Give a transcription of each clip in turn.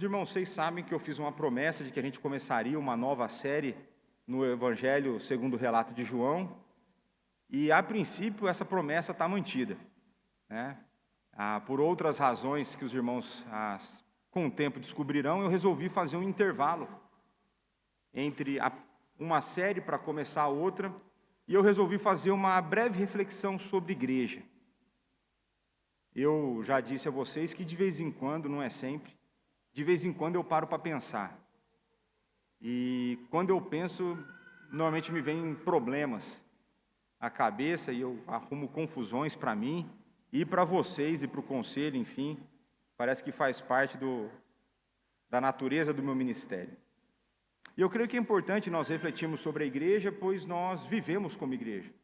Os irmãos, vocês sabem que eu fiz uma promessa de que a gente começaria uma nova série no Evangelho segundo o relato de João, e a princípio essa promessa está mantida, né? Por outras razões que os irmãos com o tempo descobrirão, eu resolvi fazer um intervalo entre uma série para começar a outra, e eu resolvi fazer uma breve reflexão sobre igreja. Eu já disse a vocês que de vez em quando, não é sempre, de vez em quando eu paro para pensar. E quando eu penso, normalmente me vêm problemas à cabeça e eu arrumo confusões para mim e para vocês e para o conselho, enfim. Parece que faz parte da natureza do meu ministério. E eu creio que é importante nós refletirmos sobre a igreja, pois nós vivemos como igreja.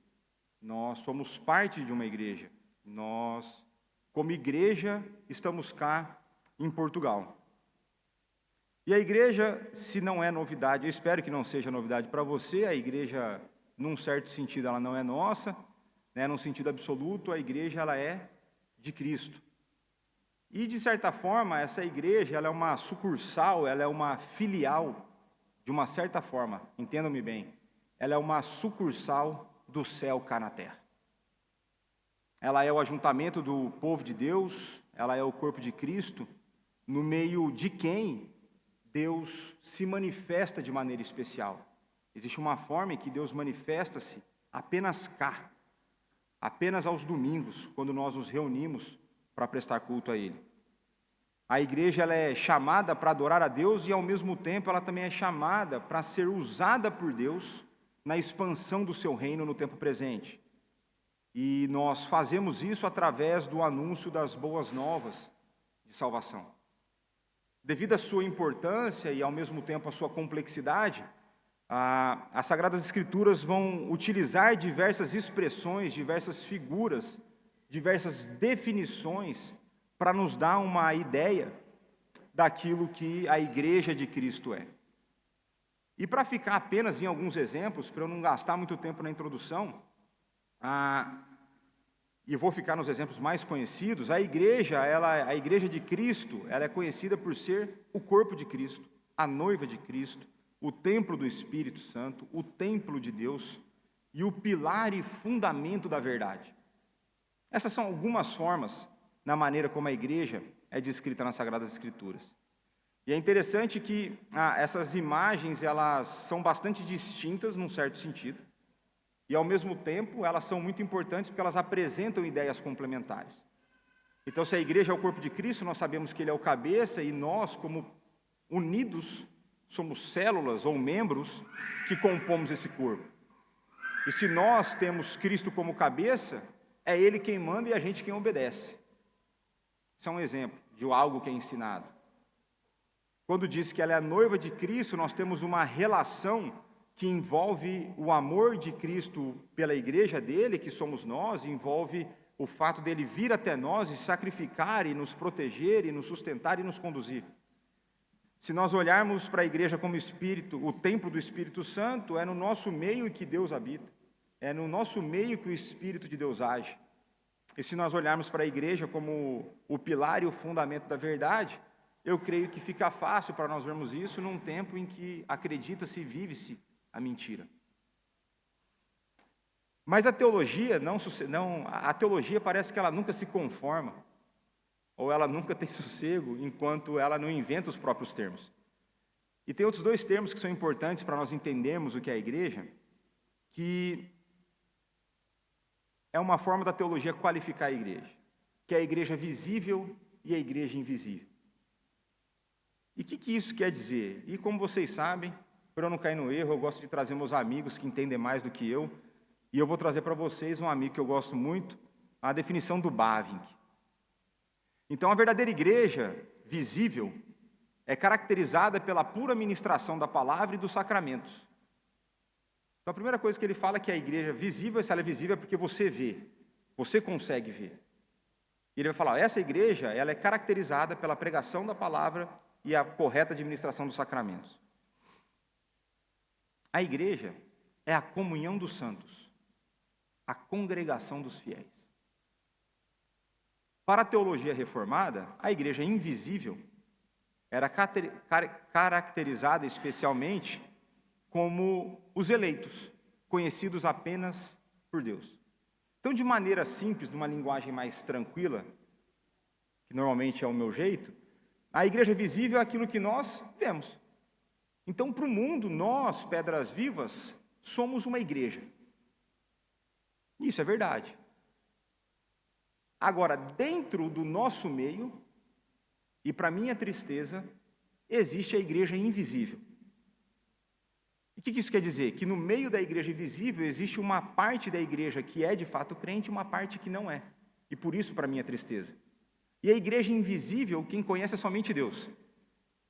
Nós somos parte de uma igreja. Nós, como igreja, estamos cá em Portugal. E a igreja, se não é novidade, eu espero que não seja novidade para você, a igreja, num certo sentido, ela não é nossa, né? Num sentido absoluto, a igreja ela é de Cristo. E, de certa forma, essa igreja ela é uma sucursal, ela é uma filial, de uma certa forma, entendam-me bem, ela é uma sucursal do céu cá na terra. Ela é o ajuntamento do povo de Deus, ela é o corpo de Cristo, no meio de quem Deus se manifesta de maneira especial. Existe uma forma em que Deus manifesta-se apenas cá, apenas aos domingos, quando nós nos reunimos para prestar culto a Ele. A igreja ela é chamada para adorar a Deus e, ao mesmo tempo, ela também é chamada para ser usada por Deus na expansão do seu reino no tempo presente. E nós fazemos isso através do anúncio das boas novas de salvação. Devido à sua importância e, ao mesmo tempo, à sua complexidade, as Sagradas Escrituras vão utilizar diversas expressões, diversas figuras, diversas definições para nos dar uma ideia daquilo que a Igreja de Cristo é. E para ficar apenas em alguns exemplos, para eu não gastar muito tempo na introdução, e vou ficar nos exemplos mais conhecidos, a igreja de Cristo, ela é conhecida por ser o corpo de Cristo, a noiva de Cristo, o templo do Espírito Santo, o templo de Deus e o pilar e fundamento da verdade. Essas são algumas formas na maneira como a igreja é descrita nas Sagradas Escrituras. E é interessante que essas imagens, elas são bastante distintas num certo sentido, e, ao mesmo tempo, elas são muito importantes porque elas apresentam ideias complementares. Então, se a igreja é o corpo de Cristo, nós sabemos que Ele é o cabeça e nós, como unidos, somos células ou membros que compomos esse corpo. E se nós temos Cristo como cabeça, é Ele quem manda e a gente quem obedece. Isso é um exemplo de algo que é ensinado. Quando diz que ela é a noiva de Cristo, nós temos uma relação que envolve o amor de Cristo pela igreja dele, que somos nós, envolve o fato dele vir até nós e sacrificar, e nos proteger, e nos sustentar e nos conduzir. Se nós olharmos para a igreja como Espírito, o templo do Espírito Santo, é no nosso meio que Deus habita, é no nosso meio que o Espírito de Deus age. E se nós olharmos para a igreja como o pilar e o fundamento da verdade, eu creio que fica fácil para nós vermos isso num tempo em que acredita-se e vive-se a mentira. Mas a teologia a teologia parece que ela nunca se conforma, ou ela nunca tem sossego, enquanto ela não inventa os próprios termos. E tem outros dois termos que são importantes para nós entendermos o que é a igreja, que é uma forma da teologia qualificar a igreja, que é a igreja visível e a igreja invisível. E o que isso quer dizer? E como vocês sabem, para eu não cair no erro, eu gosto de trazer meus amigos que entendem mais do que eu, e eu vou trazer para vocês um amigo que eu gosto muito, a definição do Bavinck. Então, a verdadeira igreja visível é caracterizada pela pura ministração da palavra e dos sacramentos. Então, a primeira coisa que ele fala é que a igreja visível, se ela é visível, é porque você vê, você consegue ver. E ele vai falar, essa igreja ela é caracterizada pela pregação da palavra e a correta administração dos sacramentos. A igreja é a comunhão dos santos, a congregação dos fiéis. Para a teologia reformada, a igreja invisível era caracterizada especialmente como os eleitos, conhecidos apenas por Deus. Então, de maneira simples, numa linguagem mais tranquila, que normalmente é o meu jeito, a igreja visível é aquilo que nós vemos. Então, para o mundo, nós, Pedras Vivas, somos uma igreja. Isso é verdade. Agora, dentro do nosso meio, e para minha tristeza, existe a igreja invisível. E o que isso quer dizer? Que no meio da igreja invisível existe uma parte da igreja que é de fato crente e uma parte que não é. E por isso, para minha tristeza. E a igreja invisível, quem conhece é somente Deus.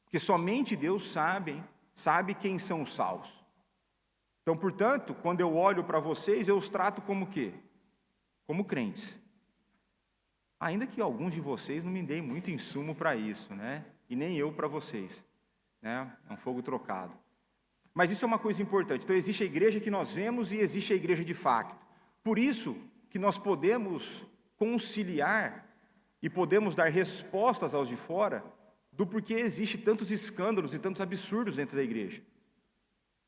Porque somente Deus sabe quem são os salvos. Então, portanto, quando eu olho para vocês, eu os trato como o quê? Como crentes. Ainda que alguns de vocês não me deem muito insumo para isso, né? E nem eu para vocês, né? É um fogo trocado. Mas isso é uma coisa importante. Então, existe a igreja que nós vemos e existe a igreja de fato. Por isso que nós podemos conciliar e podemos dar respostas aos de fora do porquê existe tantos escândalos e tantos absurdos dentro da igreja.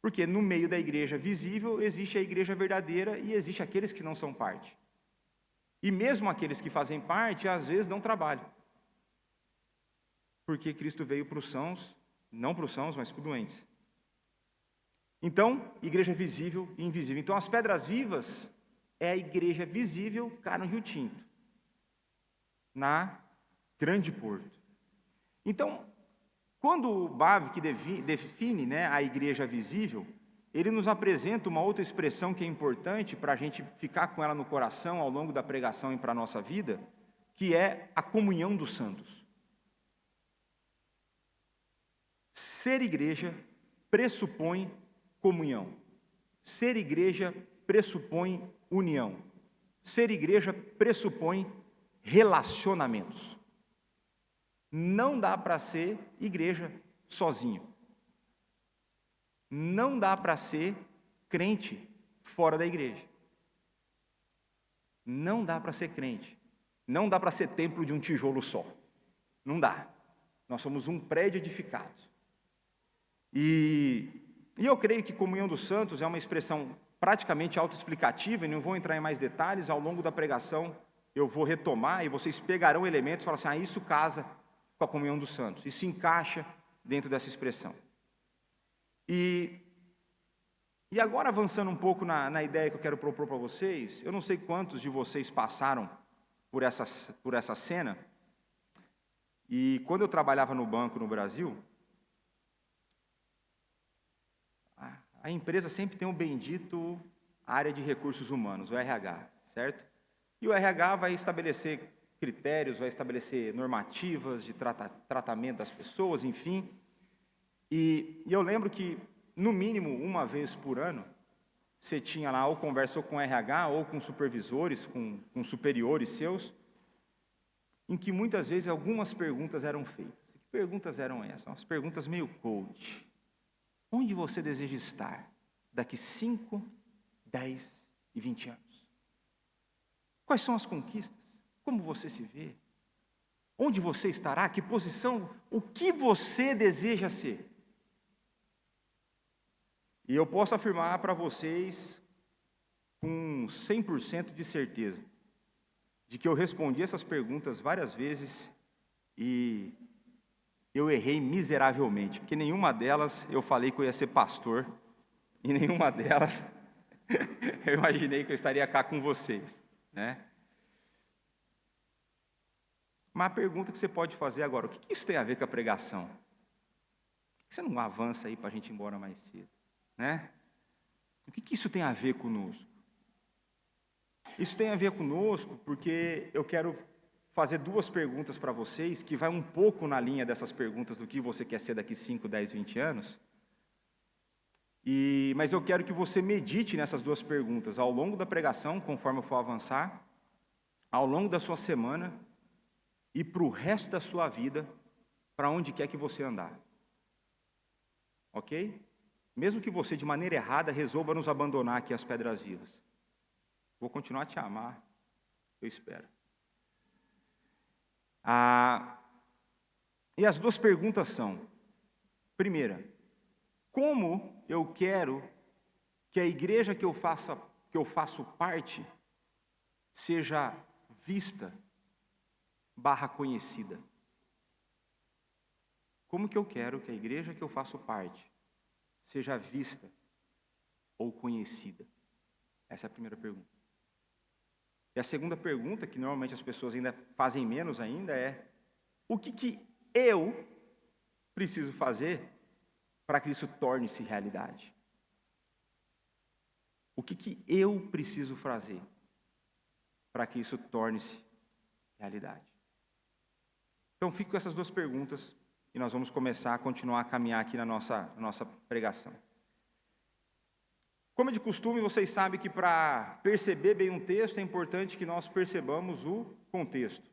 Porque no meio da igreja visível existe a igreja verdadeira e existe aqueles que não são parte. E mesmo aqueles que fazem parte, às vezes não trabalham. Porque Cristo veio para os sãos, não para os sãos, mas para os doentes. Então, igreja visível e invisível. Então, as Pedras Vivas é a igreja visível cá no Rio Tinto, na Grande Porto. Então, quando o Bavinck define, né, a igreja visível, ele nos apresenta uma outra expressão que é importante para a gente ficar com ela no coração ao longo da pregação e para a nossa vida, que é a comunhão dos santos. Ser igreja pressupõe comunhão. Ser igreja pressupõe união. Ser igreja pressupõe relacionamentos. Não dá para ser igreja sozinho. Não dá para ser crente fora da igreja. Não dá para ser crente. Não dá para ser templo de um tijolo só. Não dá. Nós somos um prédio edificado. E eu creio que comunhão dos santos é uma expressão praticamente autoexplicativa, e não vou entrar em mais detalhes. Ao longo da pregação eu vou retomar e vocês pegarão elementos e falar assim, isso casa com a comunhão dos santos. Isso encaixa dentro dessa expressão. E agora, avançando um pouco na ideia que eu quero propor para vocês, eu não sei quantos de vocês passaram por essa cena, e quando eu trabalhava no banco no Brasil, a empresa sempre tem um bendito área de recursos humanos, o RH, certo? E o RH vai estabelecer critérios, vai estabelecer normativas de tratamento das pessoas, enfim. E eu lembro que, no mínimo, uma vez por ano, você tinha lá ou conversa com o RH ou com supervisores, com superiores seus, em que muitas vezes algumas perguntas eram feitas. Que perguntas eram essas? Umas perguntas meio coach. Onde você deseja estar daqui 5, 10 e 20 anos? Quais são as conquistas? Como você se vê? Onde você estará? Que posição? O que você deseja ser? E eu posso afirmar para vocês com 100% de certeza de que eu respondi essas perguntas várias vezes e eu errei miseravelmente, porque nenhuma delas eu falei que eu ia ser pastor e nenhuma delas eu imaginei que eu estaria cá com vocês, né? Mas a pergunta que você pode fazer agora, o que isso tem a ver com a pregação? Por que você não avança aí para a gente ir embora mais cedo? Né? O que isso tem a ver conosco? Isso tem a ver conosco porque eu quero fazer duas perguntas para vocês, que vai um pouco na linha dessas perguntas do que você quer ser daqui 5, 10, 20 anos. Mas eu quero que você medite nessas duas perguntas ao longo da pregação, conforme eu for avançar, ao longo da sua semana e para o resto da sua vida, para onde quer que você andar. Ok? Mesmo que você, de maneira errada, resolva nos abandonar aqui às Pedras Vivas. Vou continuar a te amar, eu espero. E as duas perguntas são: primeira, como eu quero que a igreja que eu faço parte seja vista / conhecida? Como que eu quero que a igreja que eu faço parte seja vista ou conhecida? Essa é a primeira pergunta. E a segunda pergunta, que normalmente as pessoas ainda fazem menos ainda, é: o que eu preciso fazer para que isso torne-se realidade? O que eu preciso fazer para que isso torne-se realidade? Então, fico com essas duas perguntas e nós vamos começar a continuar a caminhar aqui na nossa pregação. Como é de costume, vocês sabem que para perceber bem um texto é importante que nós percebamos o contexto.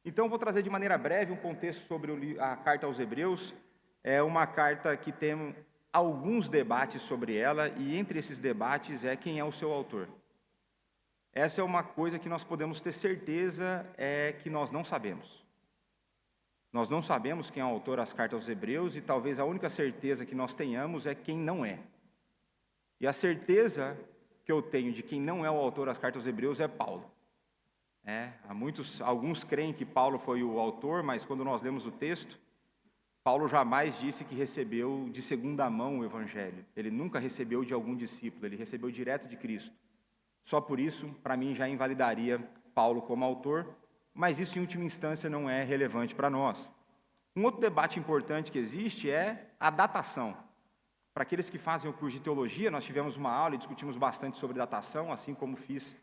Então, vou trazer de maneira breve um contexto sobre a carta aos Hebreus. É uma carta que tem alguns debates sobre ela, e entre esses debates é quem é o seu autor. Essa é uma coisa que nós podemos ter certeza, é que nós não sabemos. Nós não sabemos quem é o autor das cartas aos Hebreus, e talvez a única certeza que nós tenhamos é quem não é. E a certeza que eu tenho de quem não é o autor das cartas aos Hebreus é Paulo. Alguns creem que Paulo foi o autor, mas quando nós lemos o texto, Paulo jamais disse que recebeu de segunda mão o Evangelho. Ele nunca recebeu de algum discípulo, ele recebeu direto de Cristo. Só por isso, para mim, já invalidaria Paulo como autor, mas isso, em última instância, não é relevante para nós. Um outro debate importante que existe é a datação. Para aqueles que fazem o curso de teologia, nós tivemos uma aula e discutimos bastante sobre datação, assim como fiz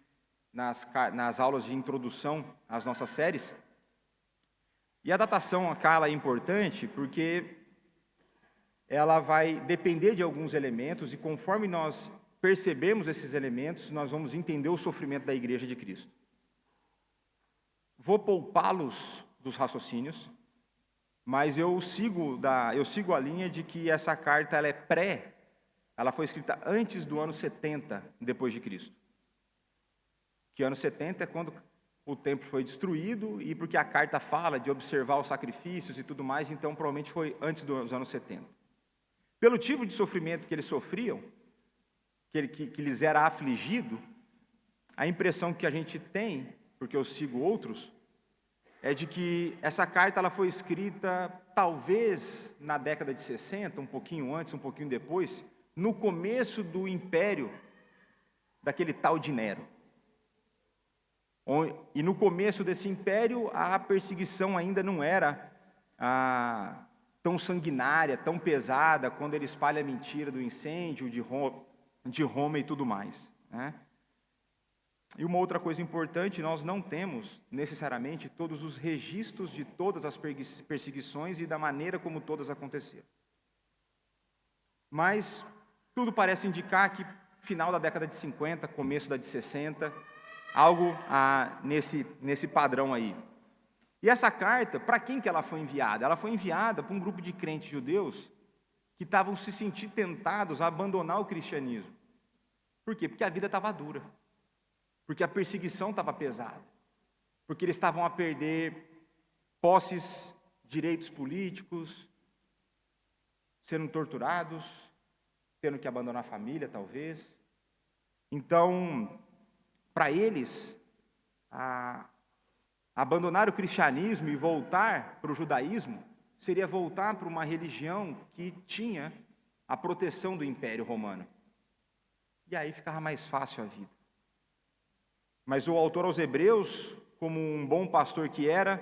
nas aulas de introdução às nossas séries. E a datação, ela é importante porque ela vai depender de alguns elementos, e conforme nós percebemos esses elementos, nós vamos entender o sofrimento da Igreja de Cristo. Vou poupá-los dos raciocínios, mas eu sigo a linha de que essa carta ela foi escrita antes do ano 70 depois de Cristo. Que ano 70 é quando o templo foi destruído, e porque a carta fala de observar os sacrifícios e tudo mais, então provavelmente foi antes dos anos 70. Pelo tipo de sofrimento que eles sofriam, que lhes era afligido, a impressão que a gente tem, porque eu sigo outros, é de que essa carta ela foi escrita talvez na década de 60, um pouquinho antes, um pouquinho depois, no começo do império daquele tal de Nero. E no começo desse império, a perseguição ainda não era tão sanguinária, tão pesada, quando ele espalha a mentira do incêndio de Roma e tudo mais, né? E uma outra coisa importante, nós não temos necessariamente todos os registros de todas as perseguições e da maneira como todas aconteceram. Mas tudo parece indicar que final da década de 50, começo da de 60, algo nesse padrão aí. E essa carta, para quem que ela foi enviada? Ela foi enviada para um grupo de crentes judeus que estavam se sentindo tentados a abandonar o cristianismo. Por quê? Porque a vida estava dura. Porque a perseguição estava pesada. Porque eles estavam a perder posses, direitos políticos, sendo torturados, tendo que abandonar a família, talvez. Então, para eles, abandonar o cristianismo e voltar para o judaísmo seria voltar para uma religião que tinha a proteção do Império Romano. E aí ficava mais fácil a vida. Mas o autor aos Hebreus, como um bom pastor que era,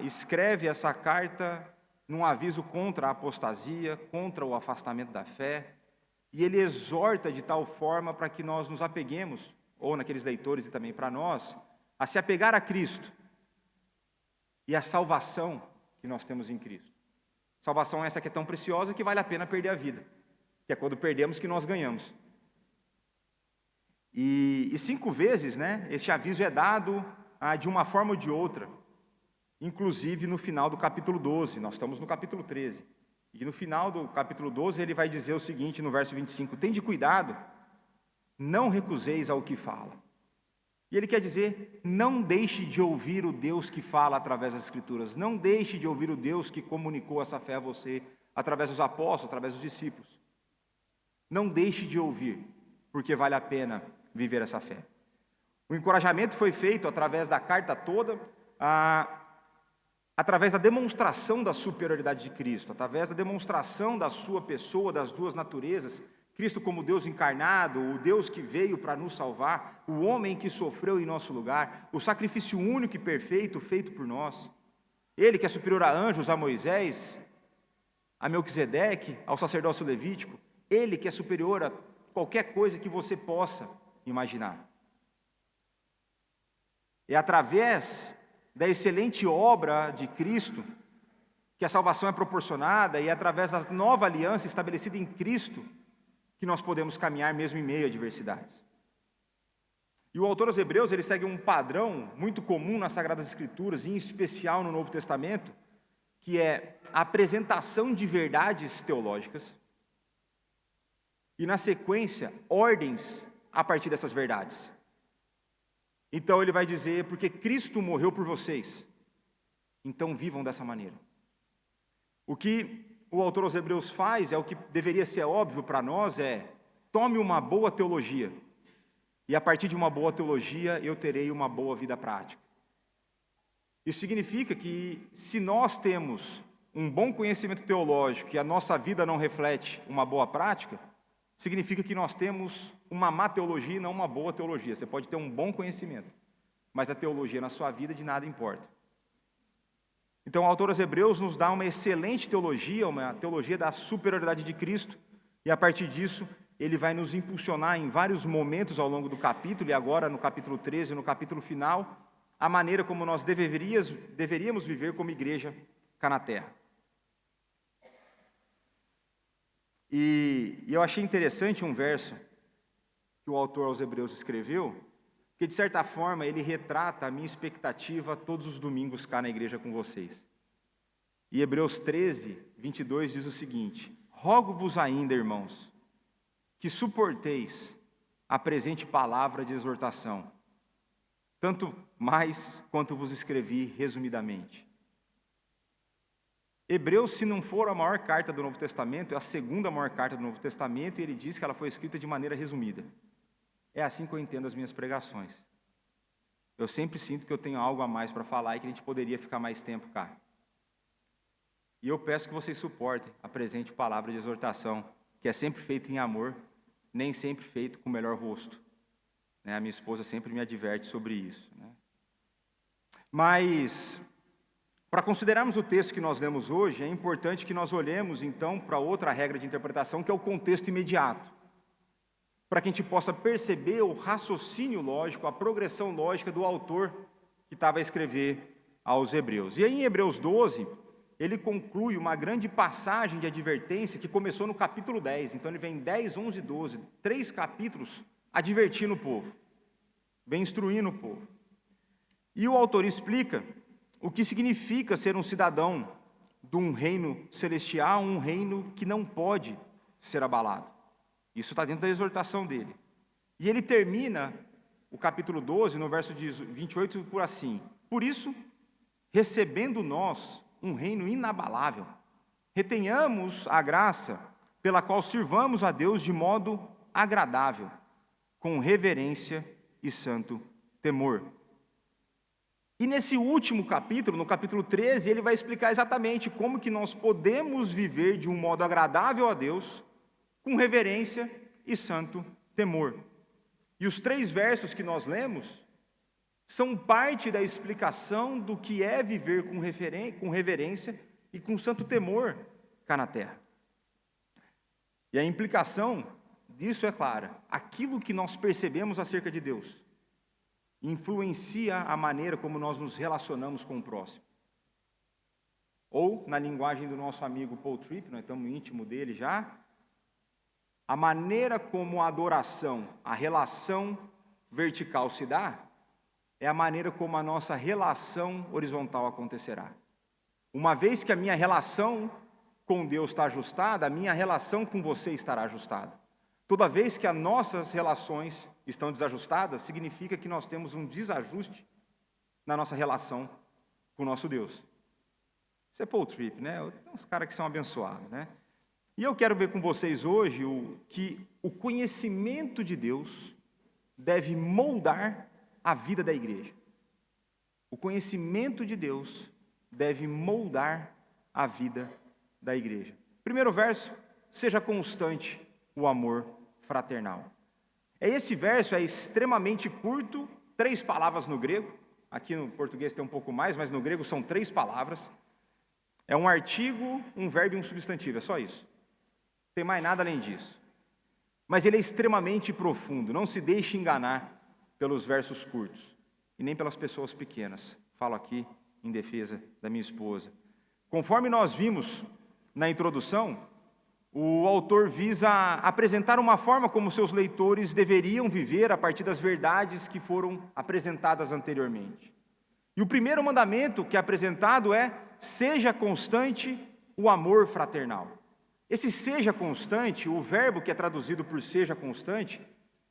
escreve essa carta num aviso contra a apostasia, contra o afastamento da fé, e ele exorta de tal forma para que nós nos apeguemos, ou naqueles leitores e também para nós, a se apegar a Cristo e a salvação que nós temos em Cristo. Salvação essa que é tão preciosa que vale a pena perder a vida, que é quando perdemos que nós ganhamos. E 5 vezes, este aviso é dado de uma forma ou de outra, inclusive no final do capítulo 12, nós estamos no capítulo 13, e no final do capítulo 12 ele vai dizer o seguinte, no verso 25, tende cuidado, não recuseis ao que fala. E ele quer dizer, não deixe de ouvir o Deus que fala através das Escrituras. Não deixe de ouvir o Deus que comunicou essa fé a você, através dos apóstolos, através dos discípulos. Não deixe de ouvir, porque vale a pena viver essa fé. O encorajamento foi feito através da carta toda, através da demonstração da superioridade de Cristo, através da demonstração da sua pessoa, das duas naturezas, Cristo como Deus encarnado, o Deus que veio para nos salvar, o homem que sofreu em nosso lugar, o sacrifício único e perfeito feito por nós, Ele que é superior a anjos, a Moisés, a Melquisedeque, ao sacerdócio levítico, Ele que é superior a qualquer coisa que você possa imaginar. É através da excelente obra de Cristo que a salvação é proporcionada, e é através da nova aliança estabelecida em Cristo que nós podemos caminhar mesmo em meio a adversidades. E o autor aos Hebreus, ele segue um padrão muito comum nas Sagradas Escrituras, em especial no Novo Testamento, que é a apresentação de verdades teológicas e, na sequência, ordens a partir dessas verdades. Então ele vai dizer, porque Cristo morreu por vocês, então vivam dessa maneira. O que o autor aos Hebreus faz, é o que deveria ser óbvio para nós, tome uma boa teologia, e a partir de uma boa teologia eu terei uma boa vida prática. Isso significa que se nós temos um bom conhecimento teológico e a nossa vida não reflete uma boa prática, significa que nós temos uma má teologia e não uma boa teologia. Você pode ter um bom conhecimento, mas a teologia na sua vida de nada importa. Então, o autor aos Hebreus nos dá uma excelente teologia, uma teologia da superioridade de Cristo, e a partir disso, ele vai nos impulsionar em vários momentos ao longo do capítulo, e agora no capítulo 13, no capítulo final, a maneira como nós deveríamos viver como igreja cá na terra. E eu achei interessante um verso que o autor aos Hebreus escreveu, que de certa forma ele retrata a minha expectativa todos os domingos cá na igreja com vocês. E Hebreus 13, 22 diz o seguinte: rogo-vos ainda, irmãos, que suporteis a presente palavra de exortação, tanto mais quanto vos escrevi resumidamente. Hebreus, se não for a maior carta do Novo Testamento, é a segunda maior carta do Novo Testamento, e ele diz que ela foi escrita de maneira resumida. É assim que eu entendo as minhas pregações. Eu sempre sinto que eu tenho algo a mais para falar e que a gente poderia ficar mais tempo cá. E eu peço que vocês suportem a presente palavra de exortação, que é sempre feita em amor, nem sempre feito com o melhor rosto. A minha esposa sempre me adverte sobre isso. Mas, para considerarmos o texto que nós lemos hoje, é importante que nós olhemos, então, para outra regra de interpretação, que é o contexto imediato, para que a gente possa perceber o raciocínio lógico, a progressão lógica do autor que estava a escrever aos Hebreus. E aí, em Hebreus 12, ele conclui uma grande passagem de advertência que começou no capítulo 10. Então, ele vem 10, 11 e 12, 3 capítulos advertindo o povo, vem instruindo o povo. E o autor explica o que significa ser um cidadão de um reino celestial, um reino que não pode ser abalado. Isso está dentro da exortação dele. E ele termina o capítulo 12, no verso 28, por assim: por isso, recebendo nós um reino inabalável, retenhamos a graça pela qual sirvamos a Deus de modo agradável, com reverência e santo temor. E nesse último capítulo, no capítulo 13, ele vai explicar exatamente como que nós podemos viver de um modo agradável a Deus, com reverência e santo temor. E os 3 versos que nós lemos são parte da explicação do que é viver com reverência e com santo temor cá na terra. E a implicação disso é clara: aquilo que nós percebemos acerca de Deus influencia a maneira como nós nos relacionamos com o próximo. Ou, na linguagem do nosso amigo Paul Tripp, nós estamos íntimo dele já, a maneira como a adoração, a relação vertical se dá, é a maneira como a nossa relação horizontal acontecerá. Uma vez que a minha relação com Deus está ajustada, a minha relação com você estará ajustada. Toda vez que as nossas relações estão desajustadas, significa que nós temos um desajuste na nossa relação com o nosso Deus. Isso é Paul Tripp, né? Tem uns caras que são abençoados, né? E eu quero ver com vocês hoje que o conhecimento de Deus deve moldar a vida da igreja. O conhecimento de Deus deve moldar a vida da igreja. Primeiro verso, seja constante o amor fraternal. Esse verso é extremamente curto, 3 palavras no grego. Aqui no português tem um pouco mais, mas no grego são 3 palavras. É um artigo, um verbo e um substantivo, é só isso. Não tem mais nada além disso. Mas ele é extremamente profundo, não se deixe enganar pelos versos curtos, e nem pelas pessoas pequenas. Falo aqui em defesa da minha esposa. Conforme nós vimos na introdução, o autor visa apresentar uma forma como seus leitores deveriam viver a partir das verdades que foram apresentadas anteriormente. E o primeiro mandamento que é apresentado é: seja constante o amor fraternal. Esse seja constante, o verbo que é traduzido por seja constante,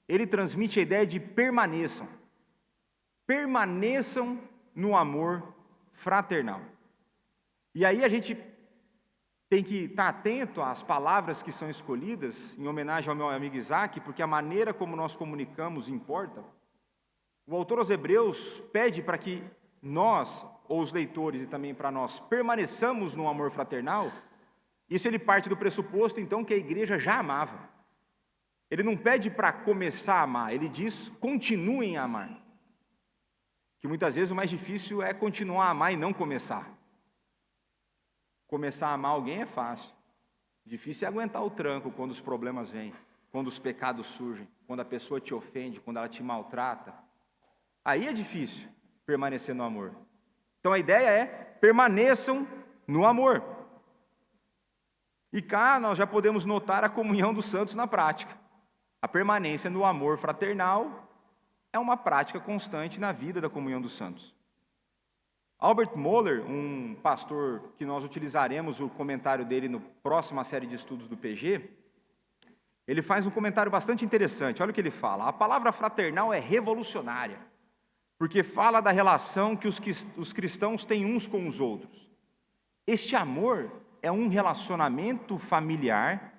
ele transmite a ideia de permaneçam. Permaneçam no amor fraternal. E aí a gente tem que estar atento às palavras que são escolhidas, em homenagem ao meu amigo Isaac, porque a maneira como nós comunicamos importa. O autor aos Hebreus pede para que nós, ou os leitores e também para nós, permaneçamos no amor fraternal. Isso ele parte do pressuposto, então, que a igreja já amava. Ele não pede para começar a amar, ele diz: continuem a amar. Que muitas vezes o mais difícil é continuar a amar e não começar. Começar a amar alguém é fácil. Difícil é aguentar o tranco quando os problemas vêm, quando os pecados surgem, quando a pessoa te ofende, quando ela te maltrata. Aí é difícil permanecer no amor. Então a ideia é: permaneçam no amor. E cá nós já podemos notar a comunhão dos santos na prática. A permanência no amor fraternal é uma prática constante na vida da comunhão dos santos. Albert Mohler, um pastor que nós utilizaremos o comentário dele na próxima série de estudos do PG, ele faz um comentário bastante interessante. Olha o que ele fala: a palavra fraternal é revolucionária, porque fala da relação que os cristãos têm uns com os outros. Este amor é um relacionamento familiar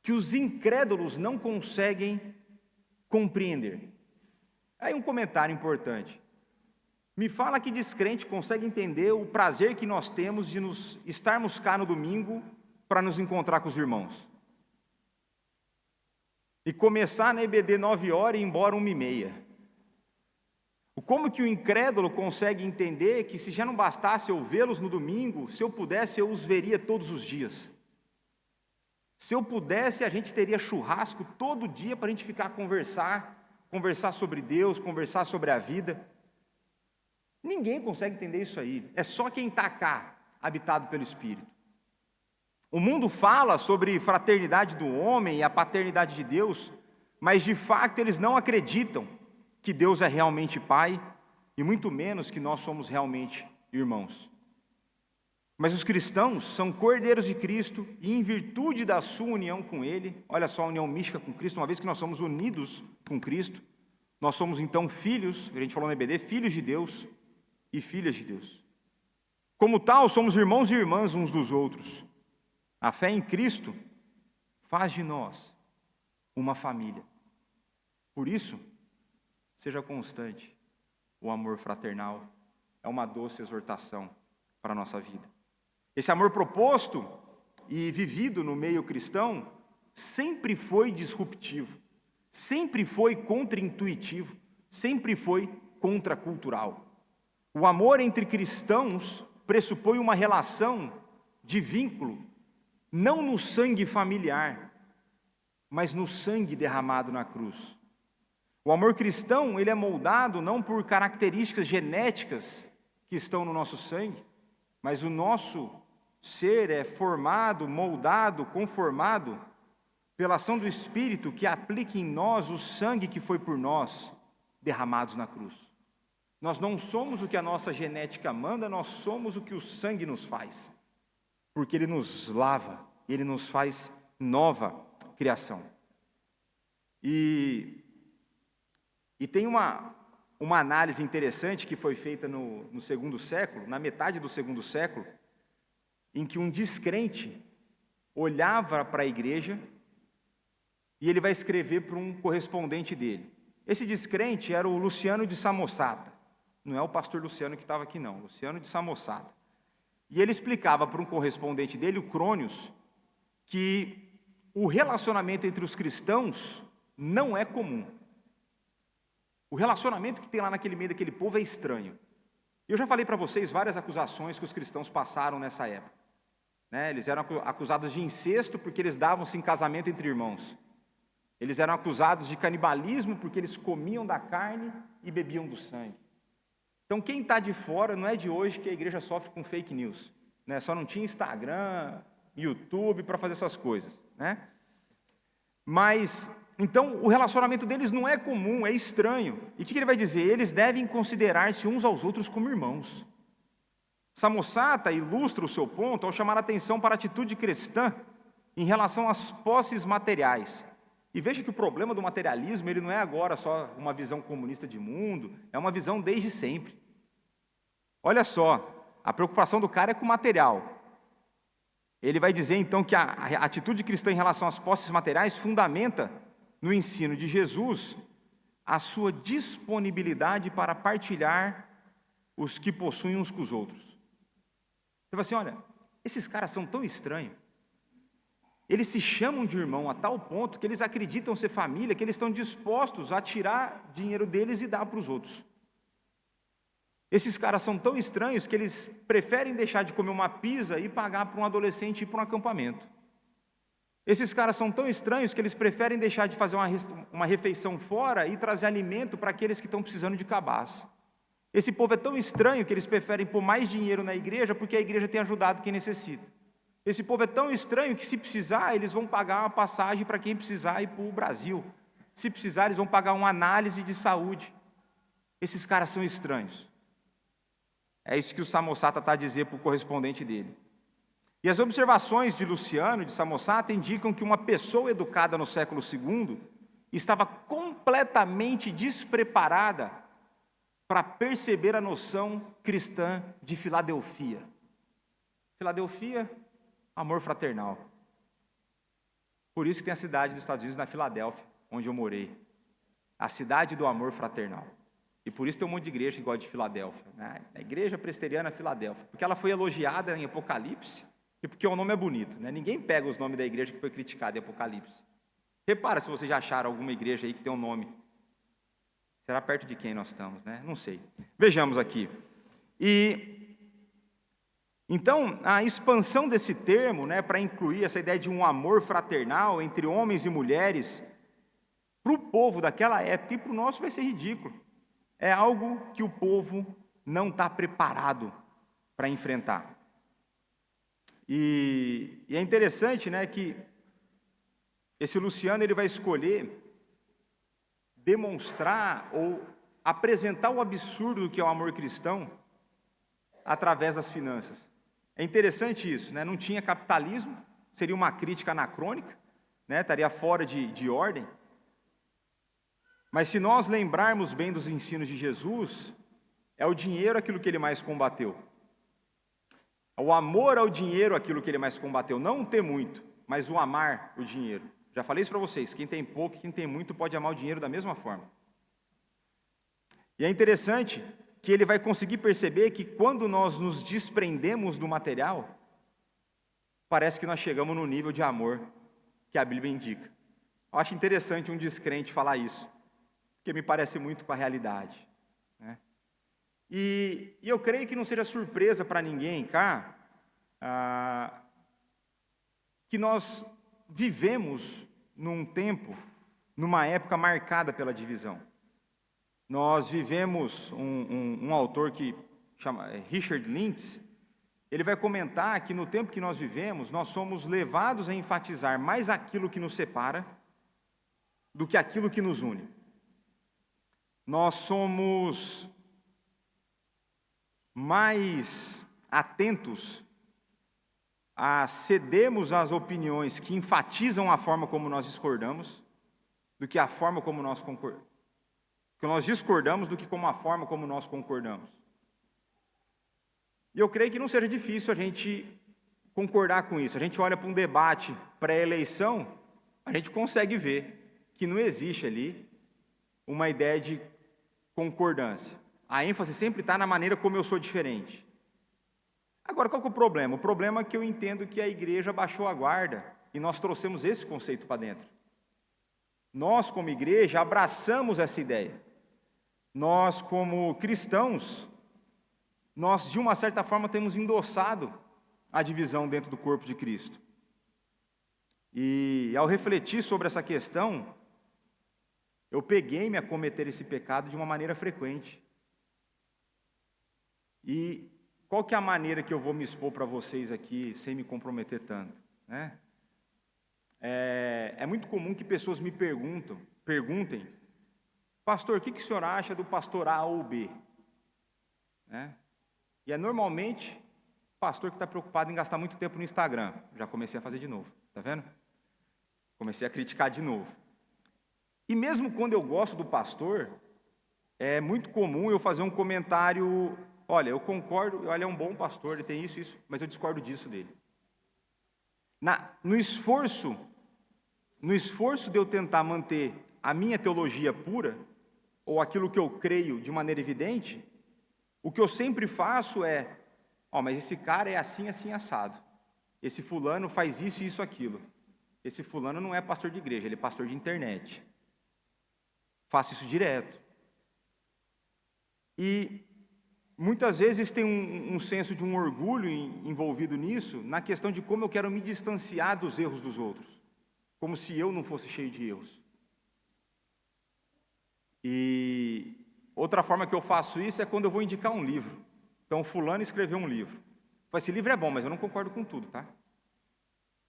que os incrédulos não conseguem compreender. Aí um comentário importante. Me fala que descrente consegue entender o prazer que nós temos de estarmos cá no domingo para nos encontrar com os irmãos. E começar na EBD 9h e ir embora 1h30. Como que o incrédulo consegue entender que se já não bastasse eu vê-los no domingo, se eu pudesse eu os veria todos os dias? Se eu pudesse, a gente teria churrasco todo dia para a gente ficar conversar sobre Deus, conversar sobre a vida. Ninguém consegue entender isso aí. É só quem está cá, habitado pelo Espírito. O mundo fala sobre fraternidade do homem e a paternidade de Deus, mas de fato eles não acreditam que Deus é realmente Pai, e muito menos que nós somos realmente irmãos. Mas os cristãos são cordeiros de Cristo, e em virtude da sua união com Ele, olha só a união mística com Cristo, uma vez que nós somos unidos com Cristo, nós somos então filhos, a gente falou na EBD, filhos de Deus e filhas de Deus. Como tal, somos irmãos e irmãs uns dos outros. A fé em Cristo faz de nós uma família. Por isso, seja constante. O amor fraternal é uma doce exortação para a nossa vida. Esse amor proposto e vivido no meio cristão sempre foi disruptivo, sempre foi contraintuitivo, sempre foi contracultural. O amor entre cristãos pressupõe uma relação de vínculo, não no sangue familiar, mas no sangue derramado na cruz. O amor cristão, ele é moldado não por características genéticas que estão no nosso sangue, mas o nosso ser é formado, moldado, conformado pela ação do Espírito que aplica em nós o sangue que foi por nós derramados na cruz. Nós não somos o que a nossa genética manda, nós somos o que o sangue nos faz, porque ele nos lava, ele nos faz nova criação. E tem uma análise interessante que foi feita no segundo século, na metade do segundo século, em que um descrente olhava para a igreja e ele vai escrever para um correspondente dele. Esse descrente era o Luciano de Samosata. Não é o pastor Luciano que estava aqui, não. Luciano de Samosata. E ele explicava para um correspondente dele, o Crônios, que o relacionamento entre os cristãos não é comum. O relacionamento que tem lá naquele meio daquele povo é estranho. Eu já falei para vocês várias acusações que os cristãos passaram nessa época. Eles eram acusados de incesto porque eles davam-se em casamento entre irmãos. Eles eram acusados de canibalismo porque eles comiam da carne e bebiam do sangue. Então, quem está de fora, não é de hoje que a igreja sofre com fake news. Só não tinha Instagram, YouTube para fazer essas coisas. Mas, então, o relacionamento deles não é comum, é estranho. E o que ele vai dizer? Eles devem considerar-se uns aos outros como irmãos. Samosata ilustra o seu ponto ao chamar a atenção para a atitude cristã em relação às posses materiais. E veja que o problema do materialismo, ele não é agora só uma visão comunista de mundo, é uma visão desde sempre. Olha só, a preocupação do cara é com o material. Ele vai dizer então que a atitude cristã em relação às posses materiais fundamenta no ensino de Jesus a sua disponibilidade para partilhar os que possuem uns com os outros. Você fala assim, olha, esses caras são tão estranhos. Eles se chamam de irmão a tal ponto que eles acreditam ser família, que eles estão dispostos a tirar dinheiro deles e dar para os outros. Esses caras são tão estranhos que eles preferem deixar de comer uma pizza e pagar para um adolescente ir para um acampamento. Esses caras são tão estranhos que eles preferem deixar de fazer uma refeição fora e trazer alimento para aqueles que estão precisando de cabaça. Esse povo é tão estranho que eles preferem pôr mais dinheiro na igreja porque a igreja tem ajudado quem necessita. Esse povo é tão estranho que, se precisar, eles vão pagar uma passagem para quem precisar ir para o Brasil. Se precisar, eles vão pagar uma análise de saúde. Esses caras são estranhos. É isso que o Samosata está a dizer para o correspondente dele. E as observações de Luciano, de Samosata, indicam que uma pessoa educada no século II estava completamente despreparada para perceber a noção cristã de Filadelfia. Filadelfia, amor fraternal. Por isso que tem a cidade dos Estados Unidos na Filadélfia, onde eu morei. A cidade do amor fraternal. E por isso tem um monte de igreja que gosta de Filadélfia. A igreja presbiteriana Filadélfia. Porque ela foi elogiada em Apocalipse e porque o nome é bonito. Ninguém pega os nomes da igreja que foi criticada em Apocalipse. Repara se vocês já acharam alguma igreja aí que tem um nome. Será perto de quem nós estamos, Não sei. Vejamos aqui. Então, a expansão desse termo, para incluir essa ideia de um amor fraternal entre homens e mulheres, para o povo daquela época e para o nosso vai ser ridículo. É algo que o povo não está preparado para enfrentar. E é interessante, que esse Luciano ele vai escolher demonstrar ou apresentar o absurdo do que é o amor cristão através das finanças. É interessante isso, Não tinha capitalismo, seria uma crítica anacrônica, Estaria fora de ordem. Mas se nós lembrarmos bem dos ensinos de Jesus, é o dinheiro aquilo que ele mais combateu. O amor ao dinheiro aquilo que ele mais combateu. Não o ter muito, mas o amar o dinheiro. Já falei isso para vocês, quem tem pouco e quem tem muito pode amar o dinheiro da mesma forma. E é interessante que ele vai conseguir perceber que quando nós nos desprendemos do material, parece que nós chegamos no nível de amor que a Bíblia indica. Eu acho interessante um descrente falar isso, porque me parece muito com a realidade. E eu creio que não seja surpresa para ninguém cá, que nós vivemos num tempo, numa época marcada pela divisão. Nós vivemos, um autor que chama Richard Lintz, ele vai comentar que no tempo que nós vivemos, nós somos levados a enfatizar mais aquilo que nos separa do que aquilo que nos une. Nós somos mais atentos a cedermos às opiniões que enfatizam a forma como nós discordamos, do que a forma como nós concordamos. Que nós discordamos do que como a forma como nós concordamos. E eu creio que não seja difícil a gente concordar com isso. A gente olha para um debate pré-eleição, a gente consegue ver que não existe ali uma ideia de concordância. A ênfase sempre está na maneira como eu sou diferente. Agora, qual que é o problema? O problema é que eu entendo que a igreja baixou a guarda e nós trouxemos esse conceito para dentro. Nós, como igreja, abraçamos essa ideia. Nós, como cristãos, nós, de uma certa forma, temos endossado a divisão dentro do corpo de Cristo. E, ao refletir sobre essa questão, eu peguei-me a cometer esse pecado de uma maneira frequente. E qual que é a maneira que eu vou me expor para vocês aqui, sem me comprometer tanto, né? É muito comum que pessoas me perguntem, pastor, o que o senhor acha do pastor A ou B? Né? E é normalmente pastor que está preocupado em gastar muito tempo no Instagram. Já comecei a fazer de novo, tá vendo? Comecei a criticar de novo. E mesmo quando eu gosto do pastor, é muito comum eu fazer um comentário, olha, eu concordo, olha, é um bom pastor, ele tem isso, mas eu discordo disso dele. No esforço de eu tentar manter a minha teologia pura, ou aquilo que eu creio de maneira evidente, o que eu sempre faço é, mas esse cara é assim, assim, assado. Esse fulano faz isso, isso, aquilo. Esse fulano não é pastor de igreja, ele é pastor de internet. Faço isso direto. E muitas vezes tem um senso de um orgulho envolvido nisso, na questão de como eu quero me distanciar dos erros dos outros. Como se eu não fosse cheio de erros. E outra forma que eu faço isso é quando eu vou indicar um livro. Então, fulano escreveu um livro. Esse livro é bom, mas eu não concordo com tudo, tá?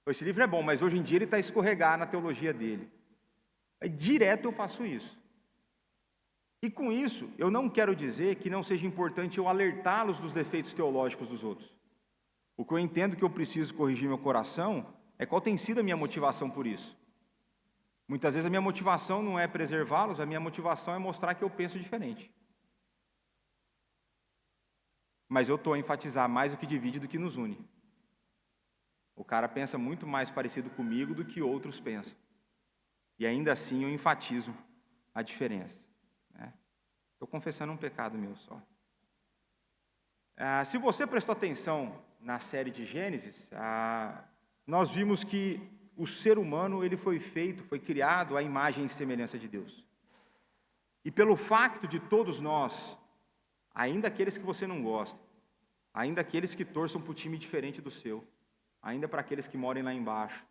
Esse livro é bom, mas hoje em dia ele está a escorregar na teologia dele. Direto eu faço isso. E com isso, eu não quero dizer que não seja importante eu alertá-los dos defeitos teológicos dos outros. O que eu entendo que eu preciso corrigir meu coração é qual tem sido a minha motivação por isso. Muitas vezes a minha motivação não é preservá-los, a minha motivação é mostrar que eu penso diferente. Mas eu estou a enfatizar mais o que divide do que nos une. O cara pensa muito mais parecido comigo do que outros pensam. E ainda assim eu enfatizo a diferença. Estou confessando um pecado meu só. Se você prestou atenção na série de Gênesis, nós vimos que o ser humano ele foi criado à imagem e semelhança de Deus. E pelo facto de todos nós, ainda aqueles que você não gosta, ainda aqueles que torçam para o time diferente do seu, ainda para aqueles que morem lá embaixo,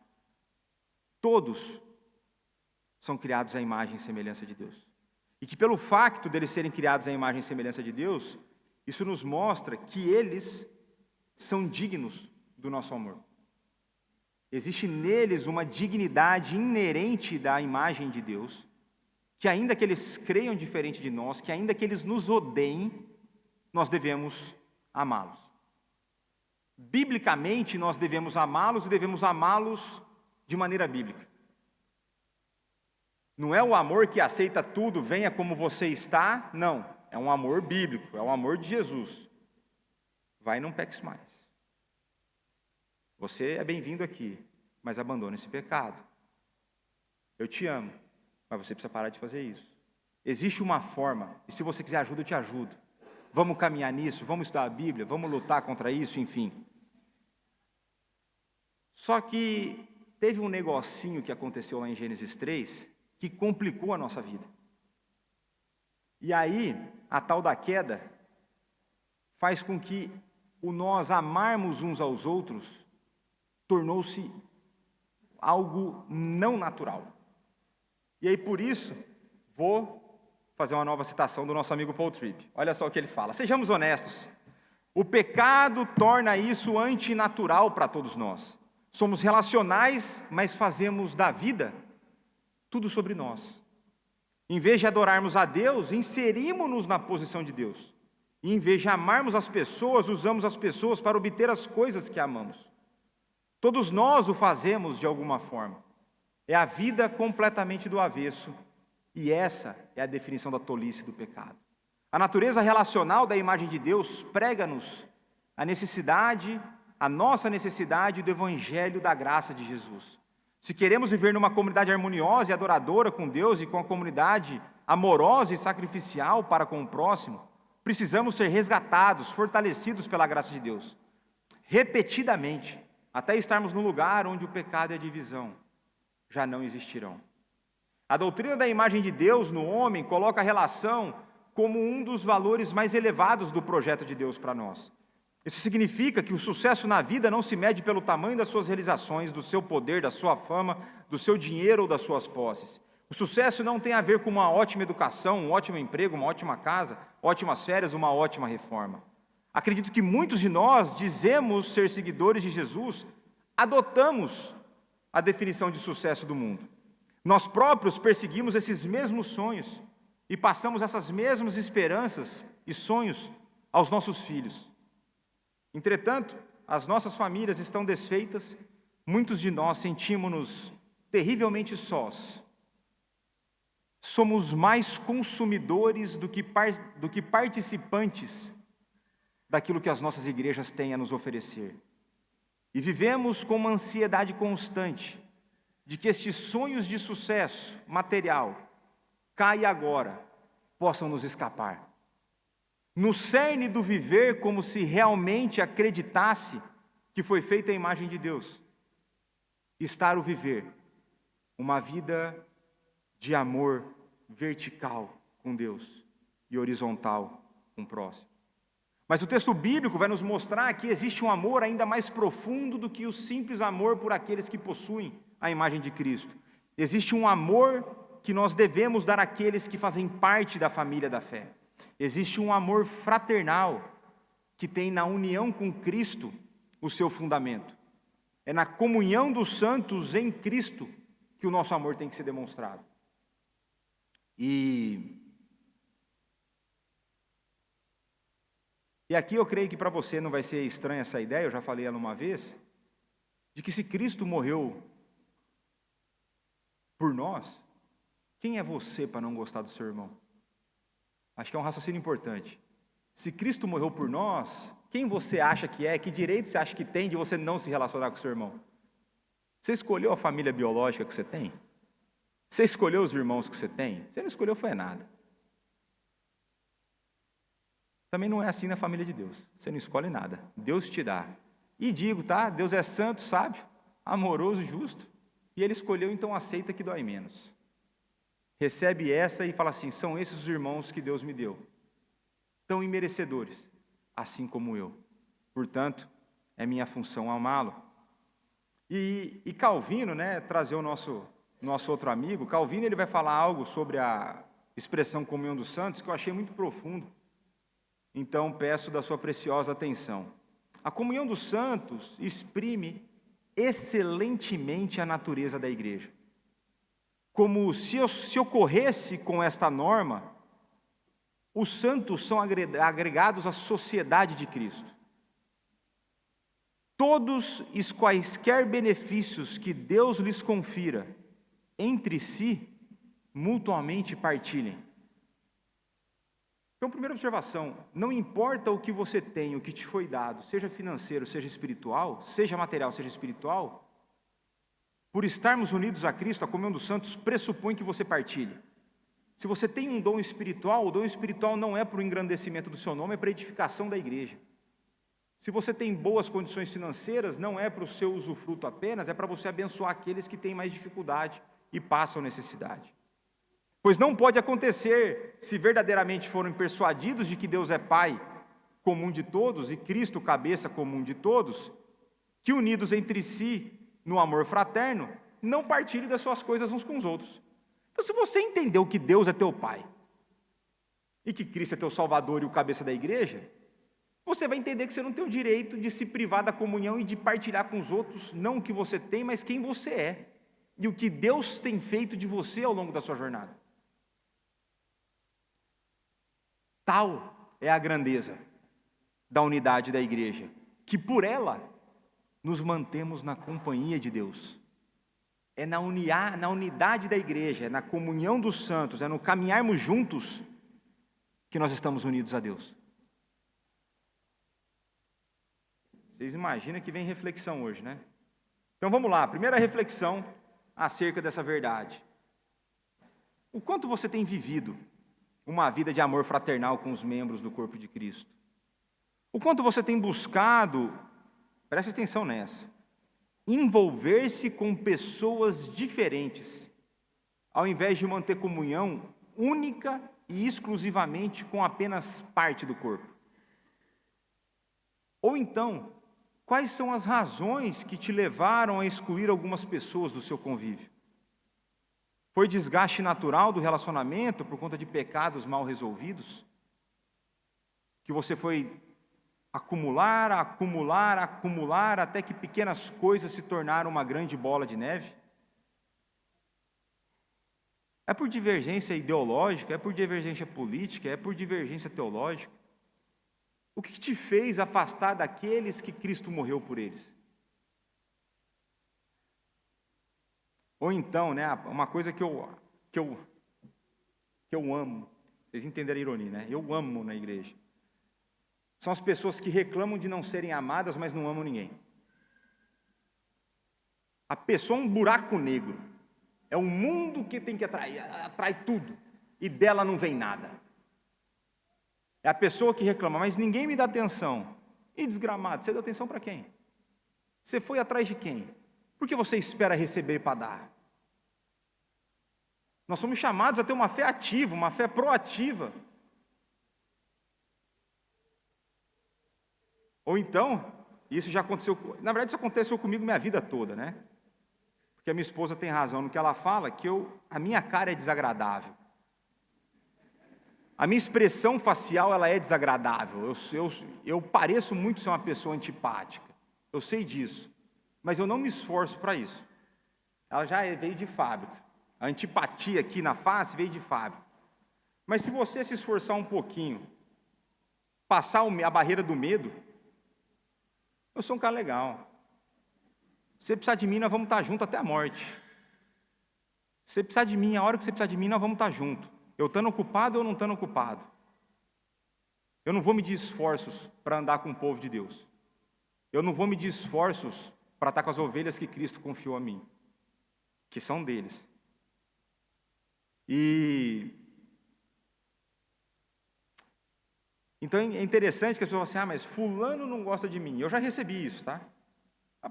todos são criados à imagem e semelhança de Deus. E que pelo facto deles serem criados à imagem e semelhança de Deus, isso nos mostra que eles são dignos do nosso amor. Existe neles uma dignidade inerente da imagem de Deus, que ainda que eles creiam diferente de nós, que ainda que eles nos odeiem, nós devemos amá-los. Biblicamente, nós devemos amá-los e devemos amá-los de maneira bíblica. Não é o amor que aceita tudo, venha como você está, não. É um amor bíblico, é o amor de Jesus. Vai e não peques mais. Você é bem-vindo aqui, mas abandone esse pecado. Eu te amo, mas você precisa parar de fazer isso. Existe uma forma, e se você quiser ajuda, eu te ajudo. Vamos caminhar nisso, vamos estudar a Bíblia, vamos lutar contra isso, enfim. Só que teve um negocinho que aconteceu lá em Gênesis 3, que complicou a nossa vida. E aí, a tal da queda faz com que o nós amarmos uns aos outros tornou-se algo não natural. E aí, por isso, vou fazer uma nova citação do nosso amigo Paul Tripp. Olha só o que ele fala. Sejamos honestos. O pecado torna isso antinatural para todos nós. Somos relacionais, mas fazemos da vida tudo sobre nós. Em vez de adorarmos a Deus, inserimos-nos na posição de Deus. E em vez de amarmos as pessoas, usamos as pessoas para obter as coisas que amamos. Todos nós o fazemos de alguma forma. É a vida completamente do avesso. E essa é a definição da tolice do pecado. A natureza relacional da imagem de Deus prega-nos a nossa necessidade do evangelho da graça de Jesus. Se queremos viver numa comunidade harmoniosa e adoradora com Deus e com a comunidade amorosa e sacrificial para com o próximo, precisamos ser resgatados, fortalecidos pela graça de Deus, repetidamente, até estarmos no lugar onde o pecado e a divisão já não existirão. A doutrina da imagem de Deus no homem coloca a relação como um dos valores mais elevados do projeto de Deus para nós. Isso significa que o sucesso na vida não se mede pelo tamanho das suas realizações, do seu poder, da sua fama, do seu dinheiro ou das suas posses. O sucesso não tem a ver com uma ótima educação, um ótimo emprego, uma ótima casa, ótimas férias, uma ótima reforma. Acredito que muitos de nós dizemos ser seguidores de Jesus, adotamos a definição de sucesso do mundo. Nós próprios perseguimos esses mesmos sonhos e passamos essas mesmas esperanças e sonhos aos nossos filhos. Entretanto, as nossas famílias estão desfeitas, muitos de nós sentimos-nos terrivelmente sós. Somos mais consumidores do que participantes daquilo que as nossas igrejas têm a nos oferecer. E vivemos com uma ansiedade constante de que estes sonhos de sucesso material, cá e agora, possam nos escapar. No cerne do viver, como se realmente acreditasse que foi feita a imagem de Deus, está o viver uma vida de amor vertical com Deus e horizontal com o próximo. Mas o texto bíblico vai nos mostrar que existe um amor ainda mais profundo do que o simples amor por aqueles que possuem a imagem de Cristo. Existe um amor que nós devemos dar àqueles que fazem parte da família da fé. Existe um amor fraternal que tem na união com Cristo o seu fundamento. É na comunhão dos santos em Cristo que o nosso amor tem que ser demonstrado. E aqui eu creio que para você não vai ser estranha essa ideia, eu já falei ela uma vez, de que se Cristo morreu por nós, quem é você para não gostar do seu irmão? Acho que é um raciocínio importante. Se Cristo morreu por nós, quem você acha que é, que direito você acha que tem de você não se relacionar com o seu irmão? Você escolheu a família biológica que você tem? Você escolheu os irmãos que você tem? Você não escolheu foi nada. Também não é assim na família de Deus. Você não escolhe nada. Deus te dá. E digo, tá? Deus é santo, sábio, amoroso, justo. E Ele escolheu, então aceita que dói menos. Recebe essa e fala assim, são esses os irmãos que Deus me deu. Tão imerecedores, assim como eu. Portanto, é minha função amá-lo. E Calvino, né, trazer o nosso outro amigo, Calvino ele vai falar algo sobre a expressão comunhão dos santos que eu achei muito profundo. Então, peço da sua preciosa atenção. A comunhão dos santos exprime excelentemente a natureza da igreja. Como se ocorresse com esta norma, os santos são agregados à sociedade de Cristo. Todos os quaisquer benefícios que Deus lhes confira, entre si, mutuamente partilhem. Então, primeira observação, não importa o que você tem, o que te foi dado, seja financeiro, seja espiritual, seja material, seja espiritual, por estarmos unidos a Cristo, a comunhão dos santos pressupõe que você partilhe. Se você tem um dom espiritual, o dom espiritual não é para o engrandecimento do seu nome, é para a edificação da igreja. Se você tem boas condições financeiras, não é para o seu usufruto apenas, é para você abençoar aqueles que têm mais dificuldade e passam necessidade. Pois não pode acontecer, se verdadeiramente forem persuadidos de que Deus é Pai comum de todos e Cristo cabeça comum de todos, que unidos entre si no amor fraterno, não partilhem das suas coisas uns com os outros. Então, se você entendeu que Deus é teu Pai e que Cristo é teu Salvador e o cabeça da igreja, você vai entender que você não tem o direito de se privar da comunhão e de partilhar com os outros, não o que você tem, mas quem você é e o que Deus tem feito de você ao longo da sua jornada. Tal é a grandeza da unidade da igreja, que por ela nos mantemos na companhia de Deus. é na unidade da igreja, é na comunhão dos santos, é no caminharmos juntos que nós estamos unidos a Deus. Vocês imaginam que vem reflexão hoje, né? Então vamos lá, primeira reflexão acerca dessa verdade. O quanto você tem vivido uma vida de amor fraternal com os membros do corpo de Cristo? O quanto você tem buscado, preste atenção nessa, envolver-se com pessoas diferentes, ao invés de manter comunhão única e exclusivamente com apenas parte do corpo? Ou então, quais são as razões que te levaram a excluir algumas pessoas do seu convívio? Foi desgaste natural do relacionamento por conta de pecados mal resolvidos? Que você foi acumular, até que pequenas coisas se tornaram uma grande bola de neve? É por divergência ideológica, é por divergência política, é por divergência teológica? O que te fez afastar daqueles que Cristo morreu por eles? Ou então, né, uma coisa que eu amo, vocês entenderam a ironia, né? Eu amo na igreja. São as pessoas que reclamam de não serem amadas, mas não amam ninguém. A pessoa é um buraco negro. É um mundo que tem que atrai tudo, e dela não vem nada. É a pessoa que reclama, mas ninguém me dá atenção. E desgramado, você deu atenção para quem? Você foi atrás de quem? Por que você espera receber para dar? Nós somos chamados a ter uma fé ativa, uma fé proativa. Ou então, isso já aconteceu, na verdade isso aconteceu comigo minha vida toda, né? Porque a minha esposa tem razão no que ela fala, que a minha cara é desagradável. A minha expressão facial, ela é desagradável. Eu pareço muito ser uma pessoa antipática. Eu sei disso. Mas eu não me esforço para isso. Ela já veio de fábrica. A antipatia aqui na face veio de fábrica. Mas se você se esforçar um pouquinho, passar a barreira do medo, eu sou um cara legal. Se você precisar de mim, nós vamos estar juntos até a morte. Se você precisar de mim, a hora que você precisar de mim, nós vamos estar juntos. Eu estando ocupado ou não estando ocupado. Eu não vou medir esforços para andar com o povo de Deus. Eu não vou medir esforços para estar com as ovelhas que Cristo confiou a mim, que são deles. Então é interessante que as pessoas falam assim, mas fulano não gosta de mim. Eu já recebi isso, tá?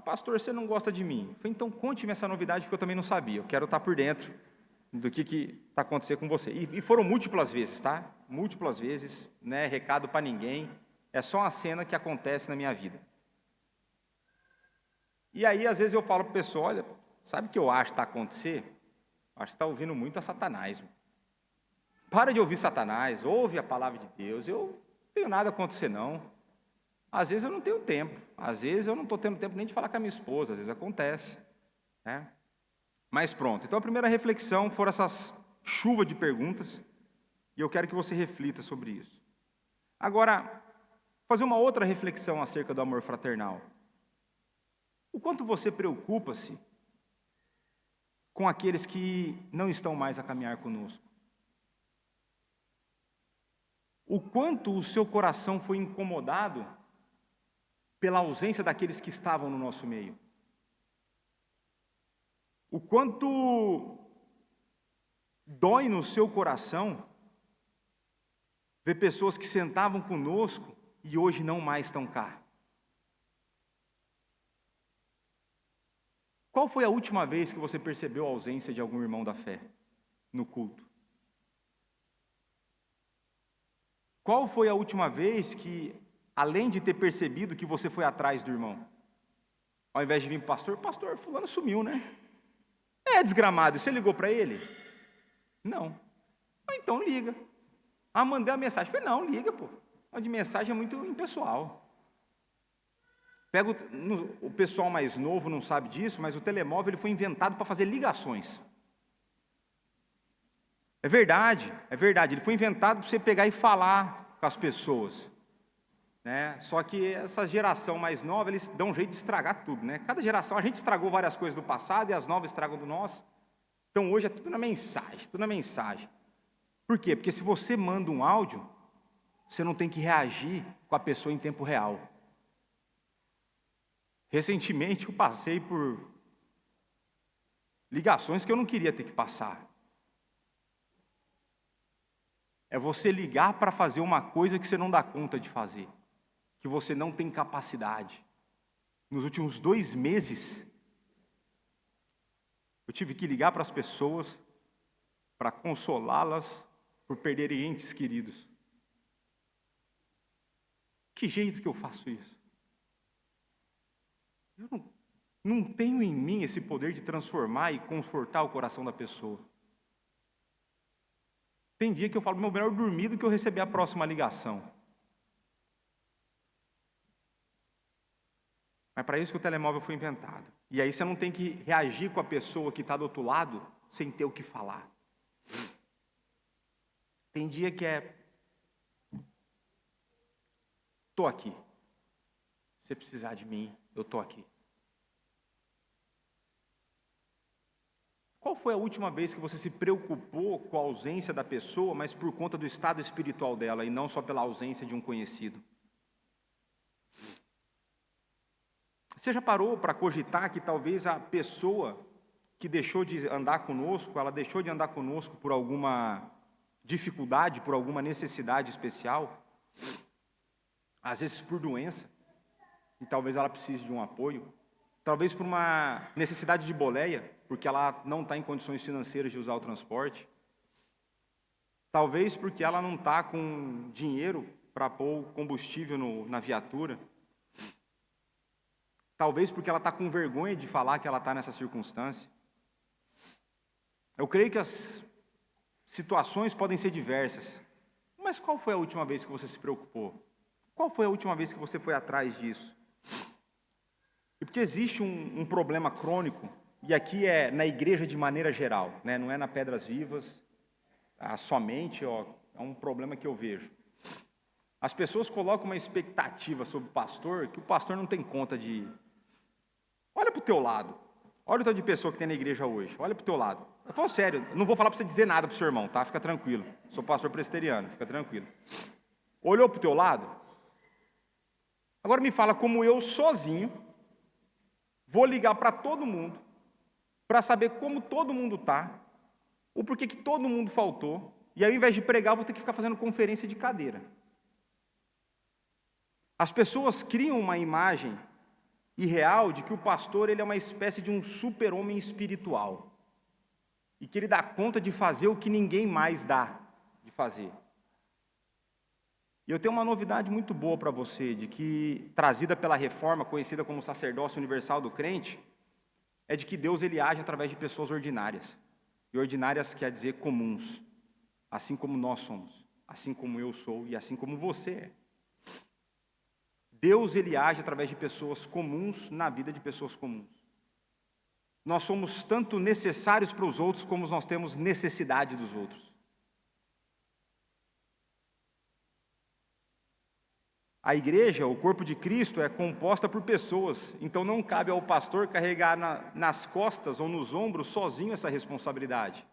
Pastor, você não gosta de mim. Eu falei, então conte-me essa novidade, porque eu também não sabia. Eu quero estar por dentro do que está acontecendo com você. E foram múltiplas vezes, tá? Múltiplas vezes, né? Recado para ninguém. É só uma cena que acontece na minha vida. E aí, às vezes, eu falo para o pessoal, olha, sabe o que eu acho que está acontecendo? Acho que você está ouvindo muito a Satanás. Para de ouvir Satanás, ouve a palavra de Deus. Eu não tenho nada a acontecer, não. Às vezes eu não tenho tempo. Às vezes eu não estou tendo tempo nem de falar com a minha esposa. Às vezes acontece, né? Mas pronto, então a primeira reflexão foram essas chuva de perguntas, e eu quero que você reflita sobre isso. Agora, fazer uma outra reflexão acerca do amor fraternal. O quanto você preocupa-se com aqueles que não estão mais a caminhar conosco? O quanto o seu coração foi incomodado pela ausência daqueles que estavam no nosso meio? O quanto dói no seu coração ver pessoas que sentavam conosco e hoje não mais estão cá? Qual foi a última vez que você percebeu a ausência de algum irmão da fé no culto? Qual foi a última vez que, além de ter percebido que você foi atrás do irmão, ao invés de vir pastor, fulano sumiu, né? É desgramado, você ligou para ele? Não. Então liga. Mandei a mensagem. Falei, não, liga, pô. A de mensagem é muito impessoal. O pessoal mais novo não sabe disso, mas o telemóvel ele foi inventado para fazer ligações. É verdade. Ele foi inventado para você pegar e falar com as pessoas. né? Só que essa geração mais nova, eles dão um jeito de estragar tudo, né? Cada geração, a gente estragou várias coisas do passado e as novas estragam do nosso. Então hoje é tudo na mensagem, tudo na mensagem. Por quê? Porque se você manda um áudio, você não tem que reagir com a pessoa em tempo real. Recentemente eu passei por ligações que eu não queria ter que passar. É você ligar para fazer uma coisa que você não dá conta de fazer, que você não tem capacidade. Nos últimos 2 meses, eu tive que ligar para as pessoas para consolá-las por perderem entes queridos. Que jeito que eu faço isso? Eu não tenho em mim esse poder de transformar e confortar o coração da pessoa. Tem dia que eu falo, meu, melhor dormir do que eu receber a próxima ligação. Mas para isso que o telemóvel foi inventado. E aí você não tem que reagir com a pessoa que está do outro lado sem ter o que falar. Tem dia que estou aqui. Se você precisar de mim, eu estou aqui. Qual foi a última vez que você se preocupou com a ausência da pessoa, mas por conta do estado espiritual dela e não só pela ausência de um conhecido? Você já parou para cogitar que talvez a pessoa que deixou de andar conosco, ela deixou de andar conosco por alguma dificuldade, por alguma necessidade especial? Às vezes por doença, e talvez ela precise de um apoio. Talvez por uma necessidade de boleia, porque ela não está em condições financeiras de usar o transporte. Talvez porque ela não está com dinheiro para pôr combustível na viatura. Talvez porque ela está com vergonha de falar que ela está nessa circunstância. Eu creio que as situações podem ser diversas. Mas qual foi a última vez que você se preocupou? Qual foi a última vez que você foi atrás disso? E porque existe um problema crônico, e aqui é na igreja de maneira geral, né? Não é na Pedras Vivas, somente, é um problema que eu vejo. As pessoas colocam uma expectativa sobre o pastor, que o pastor não tem conta de... Olha para o teu lado, olha o tanto de pessoa que tem na igreja hoje, olha para o teu lado. Eu falo sério, não vou falar para você dizer nada para o seu irmão, tá? Fica tranquilo, sou pastor presbiteriano, fica tranquilo. Olhou para o teu lado? Agora me fala como eu sozinho vou ligar para todo mundo, para saber como todo mundo está, ou por que todo mundo faltou, e aí, ao invés de pregar, eu vou ter que ficar fazendo conferência de cadeira. As pessoas criam uma imagem irreal de que o pastor ele é uma espécie de um super-homem espiritual, e que ele dá conta de fazer o que ninguém mais dá de fazer. E eu tenho uma novidade muito boa para você, de que, trazida pela reforma, conhecida como sacerdócio universal do crente, é de que Deus ele age através de pessoas ordinárias. E ordinárias quer dizer comuns, assim como nós somos, assim como eu sou e assim como você é. Deus ele age através de pessoas comuns na vida de pessoas comuns. Nós somos tanto necessários para os outros como nós temos necessidade dos outros. A igreja, o corpo de Cristo, é composta por pessoas, então não cabe ao pastor carregar nas costas ou nos ombros sozinho essa responsabilidade.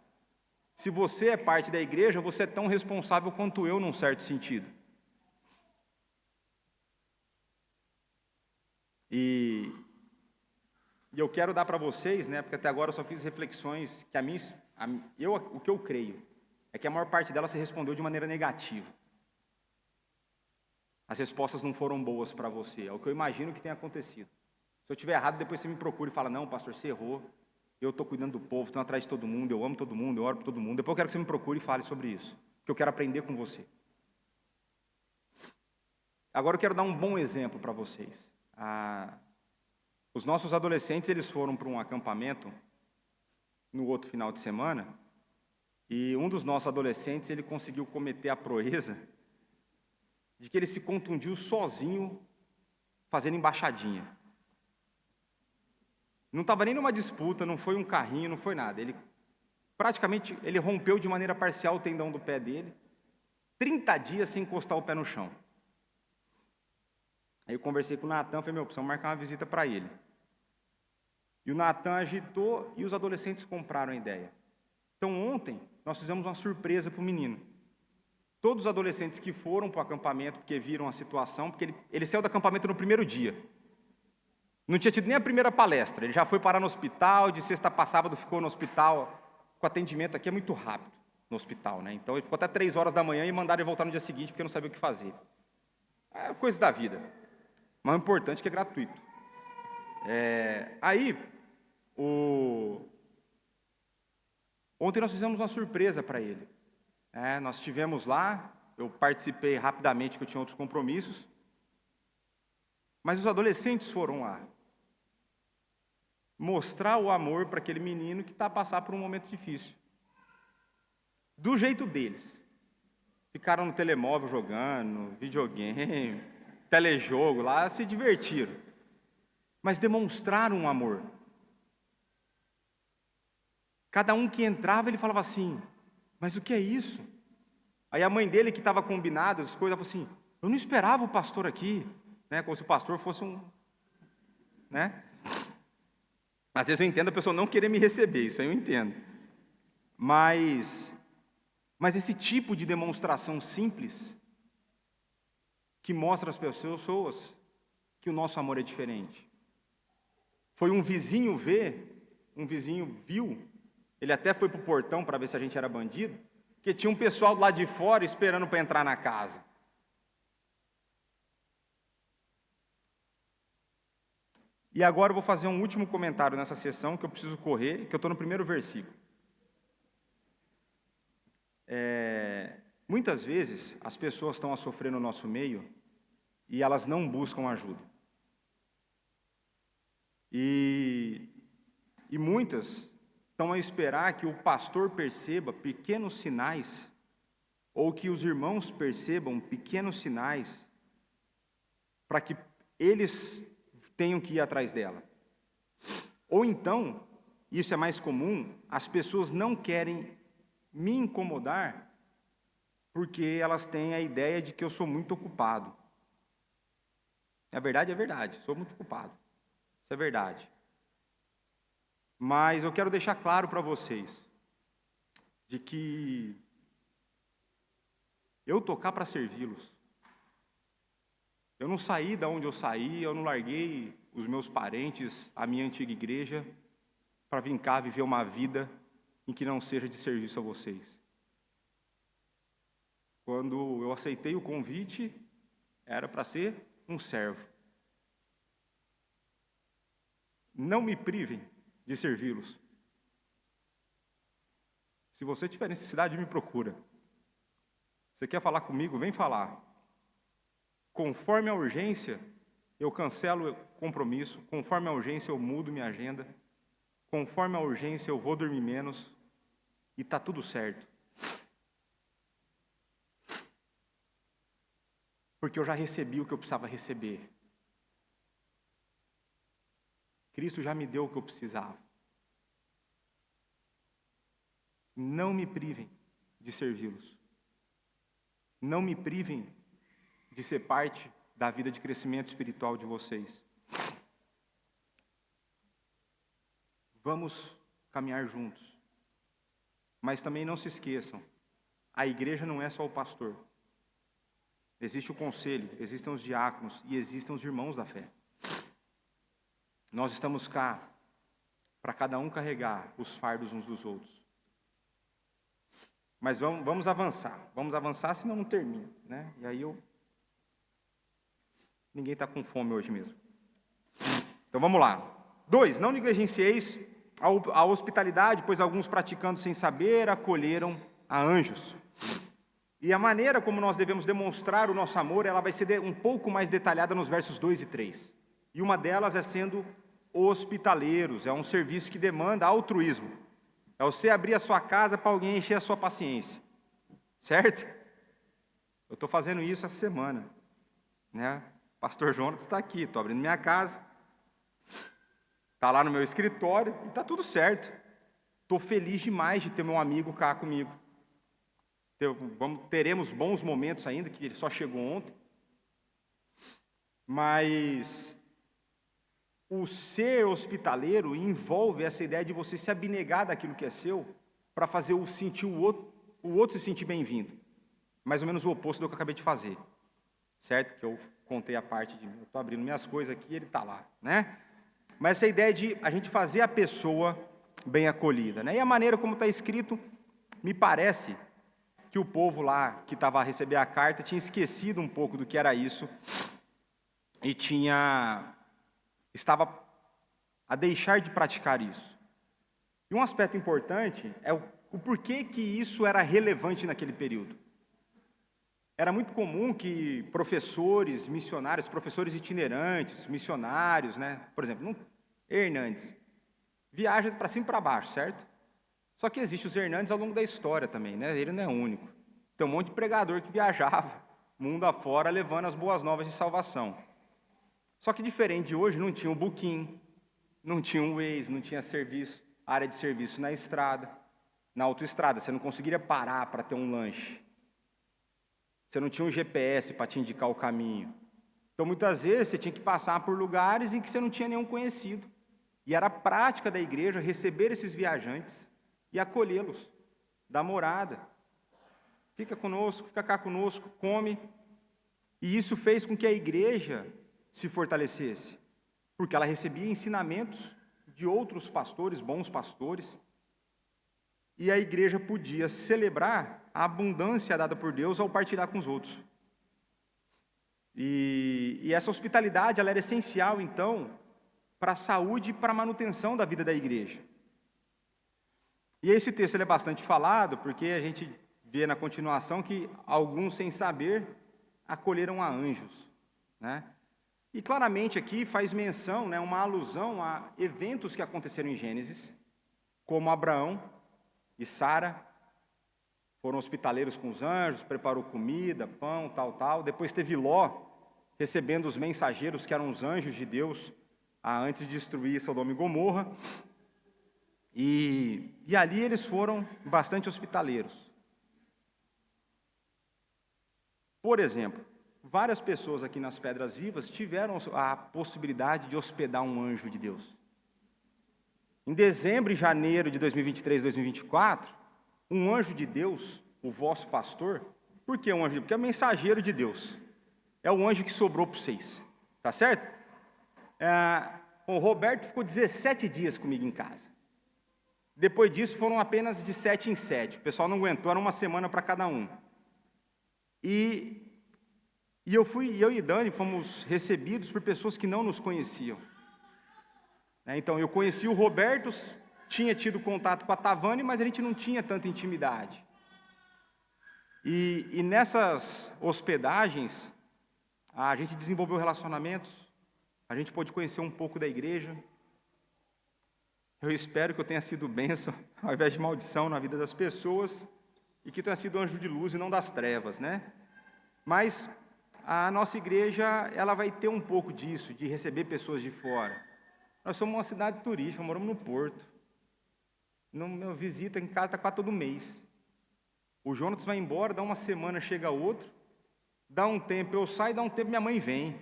Se você é parte da igreja, você é tão responsável quanto eu, num certo sentido. E eu quero dar para vocês, né, porque até agora eu só fiz reflexões que o que eu creio é que a maior parte delas se respondeu de maneira negativa. As respostas não foram boas para você, é o que eu imagino que tenha acontecido. Se eu estiver errado, depois você me procura e fala, não, pastor, você errou, eu estou cuidando do povo, estou atrás de todo mundo, eu amo todo mundo, eu oro por todo mundo. Depois eu quero que você me procure e fale sobre isso, porque eu quero aprender com você. Agora eu quero dar um bom exemplo para vocês. Os nossos adolescentes, eles foram para um acampamento no outro final de semana, e um dos nossos adolescentes, ele conseguiu cometer a proeza de que ele se contundiu sozinho, fazendo embaixadinha. Não estava nem numa disputa, não foi um carrinho, não foi nada. Ele rompeu de maneira parcial o tendão do pé dele, 30 dias sem encostar o pé no chão. Aí eu conversei com o Natan, falei, precisamos marcar uma visita para ele. E o Natan agitou e os adolescentes compraram a ideia. Então ontem nós fizemos uma surpresa para o menino. Todos os adolescentes que foram para o acampamento, porque viram a situação, porque ele saiu do acampamento no primeiro dia. Não tinha tido nem a primeira palestra, ele já foi parar no hospital, de sexta para sábado ficou no hospital. O atendimento aqui é muito rápido, no hospital, né? Então ele ficou até 3 horas da manhã e mandaram ele voltar no dia seguinte, porque não sabia o que fazer. É coisa da vida. Mas o importante é que é gratuito. Ontem nós fizemos uma surpresa para ele. Nós estivemos lá, eu participei rapidamente, que eu tinha outros compromissos, mas os adolescentes foram lá mostrar o amor para aquele menino que está a passar por um momento difícil. Do jeito deles. Ficaram no telemóvel jogando, videogame, telejogo lá, se divertiram. Mas demonstraram um amor. Cada um que entrava, ele falava assim, mas o que é isso? Aí a mãe dele, que estava combinada, as coisas, falou assim, eu não esperava o pastor aqui, né? Como se o pastor fosse um... né? Às vezes eu entendo a pessoa não querer me receber, isso aí eu entendo. Mas esse tipo de demonstração simples, que mostra às pessoas que o nosso amor é diferente. Foi um vizinho viu, ele até foi para o portão para ver se a gente era bandido, porque tinha um pessoal lá de fora esperando para entrar na casa. E agora eu vou fazer um último comentário nessa sessão, que eu preciso correr, que eu estou no primeiro versículo. Muitas vezes, as pessoas estão a sofrer no nosso meio, e elas não buscam ajuda. E muitas estão a esperar que o pastor perceba pequenos sinais, ou que os irmãos percebam pequenos sinais, para que eles tenham que ir atrás dela. Ou então, isso é mais comum, as pessoas não querem me incomodar, porque elas têm a ideia de que eu sou muito ocupado. A verdade é verdade, sou muito ocupado. Isso é verdade. Mas eu quero deixar claro para vocês, de que eu estou cá para servi-los. Eu não saí da onde eu saí, eu não larguei os meus parentes, a minha antiga igreja, para vir cá viver uma vida em que não seja de serviço a vocês. Quando eu aceitei o convite, era para ser um servo. Não me privem de servi-los. Se você tiver necessidade, me procura. Você quer falar comigo? Vem falar. Conforme a urgência, eu cancelo o compromisso. Conforme a urgência, eu mudo minha agenda. Conforme a urgência, eu vou dormir menos. E está tudo certo. Porque eu já recebi o que eu precisava receber. Cristo já me deu o que eu precisava. Não me privem de servi-los. Não me privem de ser parte da vida de crescimento espiritual de vocês. Vamos caminhar juntos. Mas também não se esqueçam, a igreja não é só o pastor. Existe o conselho, existem os diáconos e existem os irmãos da fé. Nós estamos cá para cada um carregar os fardos uns dos outros. Mas vamos avançar, senão não termina, né? E aí ninguém está com fome hoje mesmo. Então vamos lá. 2, não negligencieis a hospitalidade, pois alguns praticando sem saber, acolheram a anjos. E a maneira como nós devemos demonstrar o nosso amor, ela vai ser um pouco mais detalhada nos versos 2 e 3. E uma delas é sendo hospitaleiros, é um serviço que demanda altruísmo. É você abrir a sua casa para alguém encher a sua paciência. Certo? Eu estou fazendo isso essa semana. Né? Pastor Jonas está aqui, estou abrindo minha casa. Está lá no meu escritório e está tudo certo. Estou feliz demais de ter meu amigo cá comigo. Teremos bons momentos ainda, que ele só chegou ontem. Mas o ser hospitaleiro envolve essa ideia de você se abnegar daquilo que é seu para fazer o outro se sentir bem-vindo. Mais ou menos o oposto do que eu acabei de fazer. Certo? Que eu contei a parte de... Eu estou abrindo minhas coisas aqui e ele está lá, né? Mas essa ideia de a gente fazer a pessoa bem acolhida, né? E a maneira como está escrito, me parece que o povo lá que estava a receber a carta tinha esquecido um pouco do que era isso e estava a deixar de praticar isso. E um aspecto importante é o porquê que isso era relevante naquele período. Era muito comum que professores, missionários, professores itinerantes, missionários, né? Por exemplo, Hernandes, viaja para cima e para baixo, certo? Só que existem os Hernandes ao longo da história também, né? Ele não é único. Tem um monte de pregador que viajava mundo afora levando as boas novas de salvação. Só que diferente de hoje, não tinha o Booking, não tinha o Waze, não tinha área de serviço na estrada, na autoestrada, você não conseguiria parar para ter um lanche. Você não tinha um GPS para te indicar o caminho. Então, muitas vezes, você tinha que passar por lugares em que você não tinha nenhum conhecido. E era a prática da igreja receber esses viajantes e acolhê-los, dar morada. Fica conosco, fica cá conosco, come. E isso fez com que a igreja se fortalecesse, porque ela recebia ensinamentos de outros pastores, bons pastores, e a igreja podia celebrar a abundância dada por Deus ao partilhar com os outros. E essa hospitalidade ela era essencial, então, para a saúde e para a manutenção da vida da igreja. E esse texto ele é bastante falado, porque a gente vê na continuação que alguns, sem saber, acolheram a anjos, né? E claramente aqui faz menção, né, uma alusão a eventos que aconteceram em Gênesis, como Abraão e Sara foram hospitaleiros com os anjos, preparou comida, pão, tal. Depois teve Ló, recebendo os mensageiros que eram os anjos de Deus, antes de destruir Sodoma e Gomorra. E ali eles foram bastante hospitaleiros. Por exemplo, várias pessoas aqui nas Pedras Vivas tiveram a possibilidade de hospedar um anjo de Deus. Em dezembro e janeiro de 2023 e 2024, um anjo de Deus, o vosso pastor, por que um anjo de Deus? Porque é mensageiro de Deus. É o anjo que sobrou para vocês. Tá certo? O Roberto ficou 17 dias comigo em casa. Depois disso, foram apenas de 7 em 7. O pessoal não aguentou, era uma semana para cada um. E eu e Dani fomos recebidos por pessoas que não nos conheciam. Então, eu conheci o Roberto, tinha tido contato com a Tavane, mas a gente não tinha tanta intimidade. E nessas hospedagens, a gente desenvolveu relacionamentos, a gente pôde conhecer um pouco da igreja. Eu espero que eu tenha sido bênção, ao invés de maldição na vida das pessoas, e que eu tenha sido anjo de luz e não das trevas, né? Mas a nossa igreja, ela vai ter um pouco disso, de receber pessoas de fora. Nós somos uma cidade turística, moramos no Porto. Minha visita em casa está quase todo mês. O Jonas vai embora, dá uma semana, chega outro, dá um tempo eu saio, dá um tempo minha mãe vem.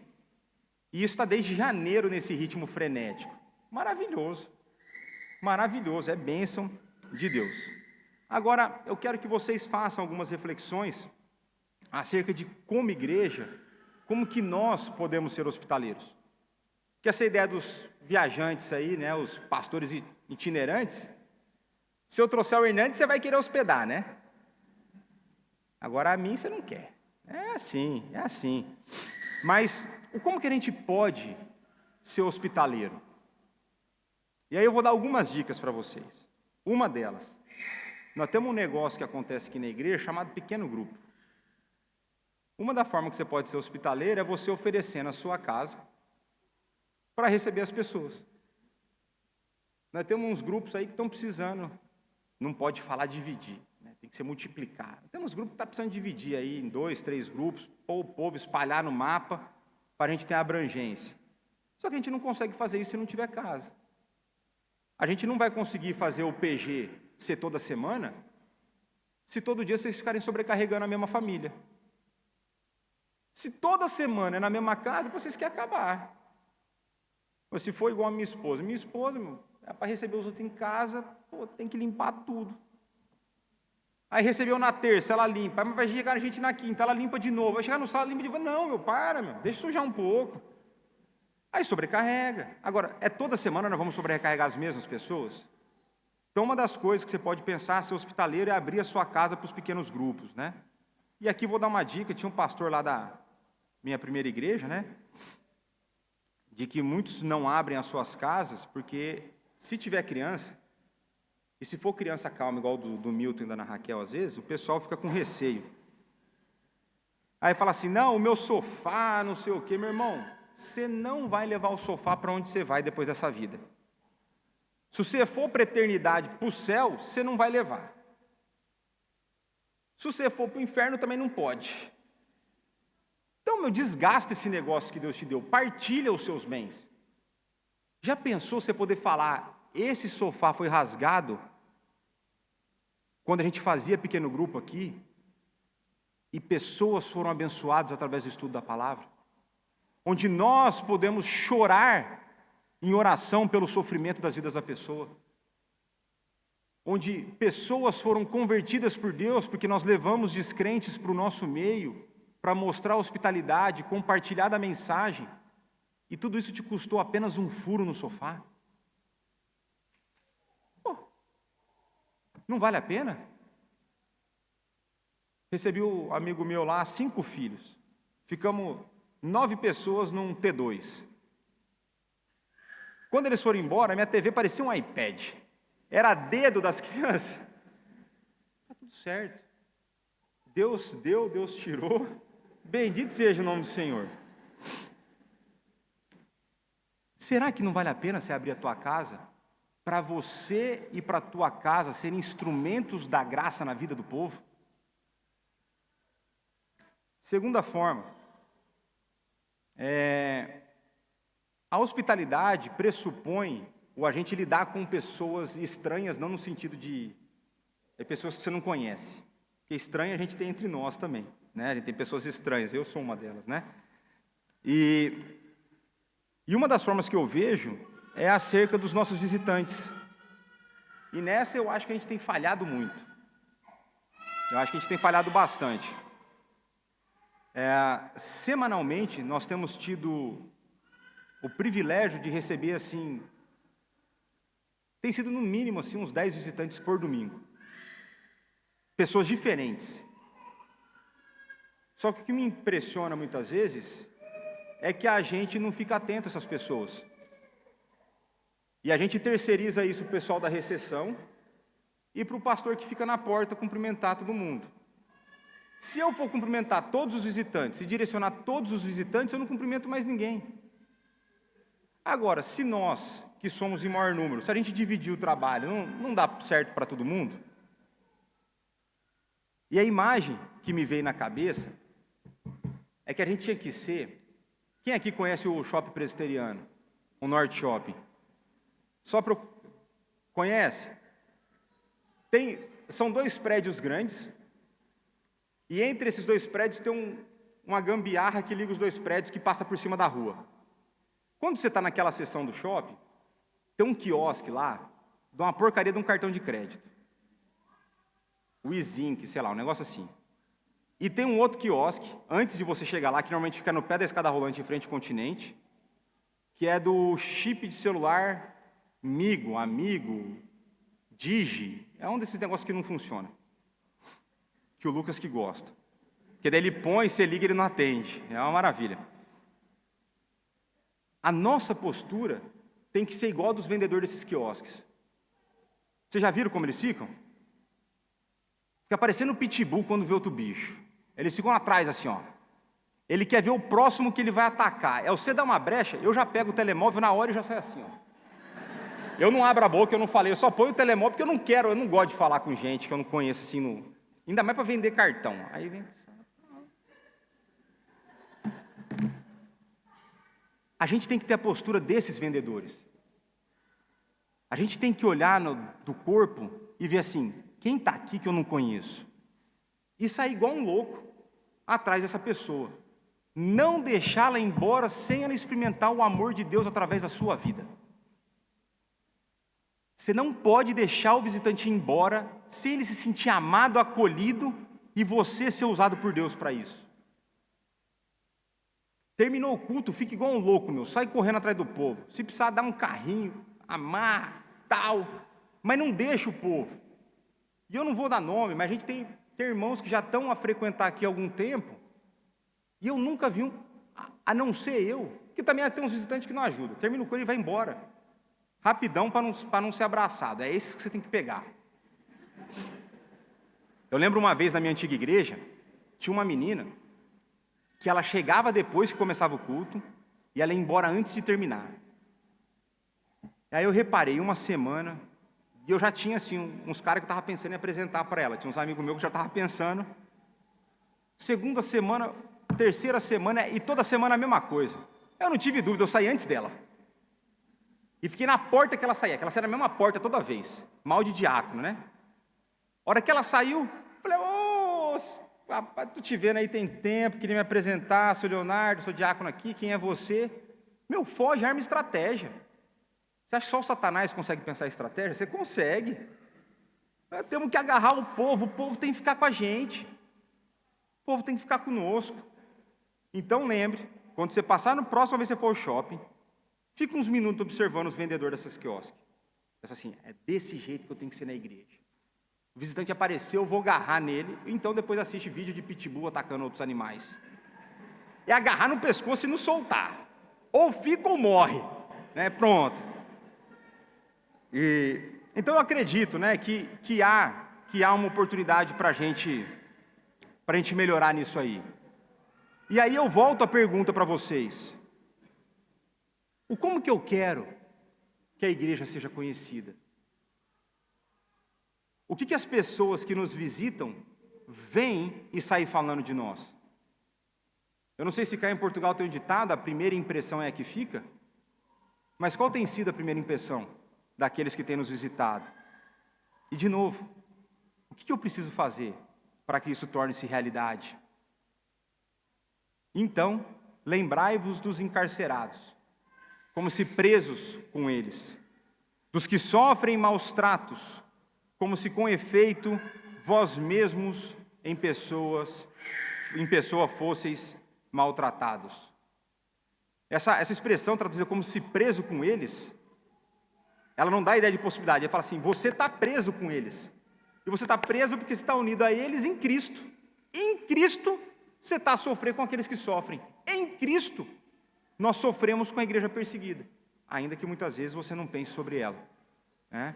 E isso está desde janeiro nesse ritmo frenético. Maravilhoso. Maravilhoso, é bênção de Deus. Agora, eu quero que vocês façam algumas reflexões acerca de como igreja, como que nós podemos ser hospitaleiros. Porque essa ideia dos viajantes aí, né, os pastores itinerantes, se eu trouxer o Hernandes, você vai querer hospedar, né? Agora a mim você não quer. É assim. Mas como que a gente pode ser hospitaleiro? E aí eu vou dar algumas dicas para vocês. Uma delas, nós temos um negócio que acontece aqui na igreja chamado pequeno grupo. Uma das formas que você pode ser hospitaleiro é você oferecendo a sua casa para receber as pessoas. Nós temos uns grupos aí que estão precisando, não pode falar dividir, né? Tem que ser multiplicar. Temos grupos que estão precisando dividir aí em 2, 3 grupos, pôr o povo, espalhar no mapa, para a gente ter abrangência. Só que a gente não consegue fazer isso se não tiver casa. A gente não vai conseguir fazer o PG ser toda semana, se todo dia vocês ficarem sobrecarregando a mesma família. Se toda semana é na mesma casa, vocês querem acabar. Mas se for igual a minha esposa, meu, é para receber os outros em casa, pô, tem que limpar tudo. Aí recebeu na terça, ela limpa, mas vai chegar a gente na quinta, ela limpa de novo, vai chegar no sábado, limpa de novo. Não, deixa sujar um pouco. Aí sobrecarrega. Agora, é toda semana nós vamos sobrecarregar as mesmas pessoas? Então, uma das coisas que você pode pensar, ser hospitaleiro, é abrir a sua casa para os pequenos grupos, né? E aqui vou dar uma dica, tinha um pastor lá da minha primeira igreja, né? De que muitos não abrem as suas casas, porque se tiver criança, e se for criança calma, igual do Milton e da Ana Raquel, às vezes, o pessoal fica com receio. Aí fala assim, não, o meu sofá, não sei o quê, meu irmão, você não vai levar o sofá para onde você vai depois dessa vida. Se você for para a eternidade, para o céu, você não vai levar. Se você for para o inferno, também não pode. Então, desgasta esse negócio que Deus te deu, partilha os seus bens. Já pensou você poder falar, esse sofá foi rasgado quando a gente fazia pequeno grupo aqui, e pessoas foram abençoadas através do estudo da palavra, onde nós podemos chorar em oração pelo sofrimento das vidas da pessoa, onde pessoas foram convertidas por Deus, porque nós levamos descrentes para o nosso meio, para mostrar hospitalidade, compartilhar da mensagem, e tudo isso te custou apenas um furo no sofá? Pô, não vale a pena? Recebi um amigo meu lá, 5 filhos, ficamos 9 pessoas num T2. Quando eles foram embora, a minha TV parecia um iPad. Era dedo das crianças. Está tudo certo. Deus deu, Deus tirou. Bendito seja o nome do Senhor. Será que não vale a pena você abrir a tua casa para você e para a tua casa serem instrumentos da graça na vida do povo? Segunda forma, a hospitalidade pressupõe o a gente lidar com pessoas estranhas, não no sentido de pessoas que você não conhece. Porque estranha a gente tem entre nós também, né? A gente tem pessoas estranhas, eu sou uma delas, né? E uma das formas que eu vejo é acerca dos nossos visitantes. E nessa eu acho que a gente tem falhado muito. Eu acho que a gente tem falhado bastante. Semanalmente, nós temos tido o privilégio de receber, assim, tem sido no mínimo assim, uns 10 visitantes por domingo. Pessoas diferentes. Só que o que me impressiona muitas vezes é que a gente não fica atento a essas pessoas. E a gente terceiriza isso para o pessoal da recepção e para o pastor que fica na porta cumprimentar todo mundo. Se eu for cumprimentar todos os visitantes e direcionar todos os visitantes, eu não cumprimento mais ninguém. Agora, se nós, que somos em maior número, se a gente dividir o trabalho, não dá certo para todo mundo? E a imagem que me veio na cabeça é que a gente tinha que ser... Quem aqui conhece o Shopping Presbiteriano? O Norte Shopping? Conhece? São 2 prédios grandes, e entre esses 2 prédios tem uma gambiarra que liga os 2 prédios que passa por cima da rua. Quando você está naquela seção do shopping, tem um quiosque lá, de uma porcaria de um cartão de crédito. O Izink, sei lá, um negócio assim. E tem um outro quiosque, antes de você chegar lá, que normalmente fica no pé da escada rolante em frente ao Continente, que é do chip de celular Migo, Amigo, Digi. É um desses negócios que não funciona. Que o Lucas que gosta. Porque daí ele põe, você liga e ele não atende. É uma maravilha. A nossa postura tem que ser igual a dos vendedores desses quiosques. Vocês já viram como eles ficam? Fica parecendo um pitbull quando vê outro bicho. Eles ficam atrás assim, ó. Ele quer ver o próximo que ele vai atacar. Você dá uma brecha, eu já pego o telemóvel na hora e já saio assim, ó. Eu não abro a boca, eu não falei, eu só ponho o telemóvel porque eu não gosto de falar com gente que eu não conheço assim, ainda mais para vender cartão. Aí vem... A gente tem que ter a postura desses vendedores. A gente tem que olhar do corpo e ver assim, quem está aqui que eu não conheço? E sair igual um louco atrás dessa pessoa. não deixá-la embora sem ela experimentar o amor de Deus através da sua vida. Você não pode deixar o visitante ir embora sem ele se sentir amado, acolhido e você ser usado por Deus para isso. Terminou o culto, fica igual um louco, sai correndo atrás do povo. Se precisar dar um carrinho, amar, tal, mas não deixa o povo. E eu não vou dar nome, mas a gente tem irmãos que já estão a frequentar aqui há algum tempo, e eu nunca vi a não ser eu, que também tem uns visitantes que não ajudam. Termina o culto e vai embora. Rapidão para não ser abraçado. É esse que você tem que pegar. Eu lembro uma vez na minha antiga igreja, tinha uma menina que ela chegava depois que começava o culto e ela ia embora antes de terminar. Aí eu reparei, uma semana, e eu já tinha assim, uns caras que eu estava pensando em apresentar para ela. Tinha uns amigos meus que já estavam pensando. Segunda semana, terceira semana, e toda semana a mesma coisa. Eu não tive dúvida, eu saí antes dela. E fiquei na porta que ela saía na mesma porta toda vez. Mal de diácono, né? A hora que ela saiu, falei, rapaz, tô te vendo aí tem tempo, queria me apresentar, sou Leonardo, sou diácono aqui, quem é você? Foge, arma estratégia. Você acha que só o Satanás consegue pensar em estratégia? Você consegue. Temos que agarrar o povo tem que ficar com a gente. O povo tem que ficar conosco. Então lembre, quando você passar no próximo vez que você for ao shopping, fica uns minutos observando os vendedores dessas quiosques. Você fala assim, é desse jeito que eu tenho que ser na igreja. O visitante apareceu, eu vou agarrar nele, então depois assiste vídeo de pitbull atacando outros animais. É agarrar no pescoço e não soltar. Ou fica ou morre. Né? Pronto. Então eu acredito, né, que há uma oportunidade para a gente melhorar nisso aí. E aí eu volto a pergunta para vocês. Como que eu quero que a igreja seja conhecida? O que as pessoas que nos visitam veem e saem falando de nós? Eu não sei se cá em Portugal tem um ditado, a primeira impressão é a que fica, mas qual tem sido a primeira impressão daqueles que têm nos visitado? E de novo, o que eu preciso fazer para que isso torne-se realidade? Então, lembrai-vos dos encarcerados, como se presos com eles, dos que sofrem maus tratos, como se com efeito vós mesmos em pessoa fosseis maltratados. Essa expressão traduzida como se preso com eles, ela não dá ideia de possibilidade. Ela fala assim, você está preso com eles. E você está preso porque você está unido a eles em Cristo. Em Cristo, você está a sofrer com aqueles que sofrem. Em Cristo, nós sofremos com a igreja perseguida. Ainda que muitas vezes você não pense sobre ela. Né?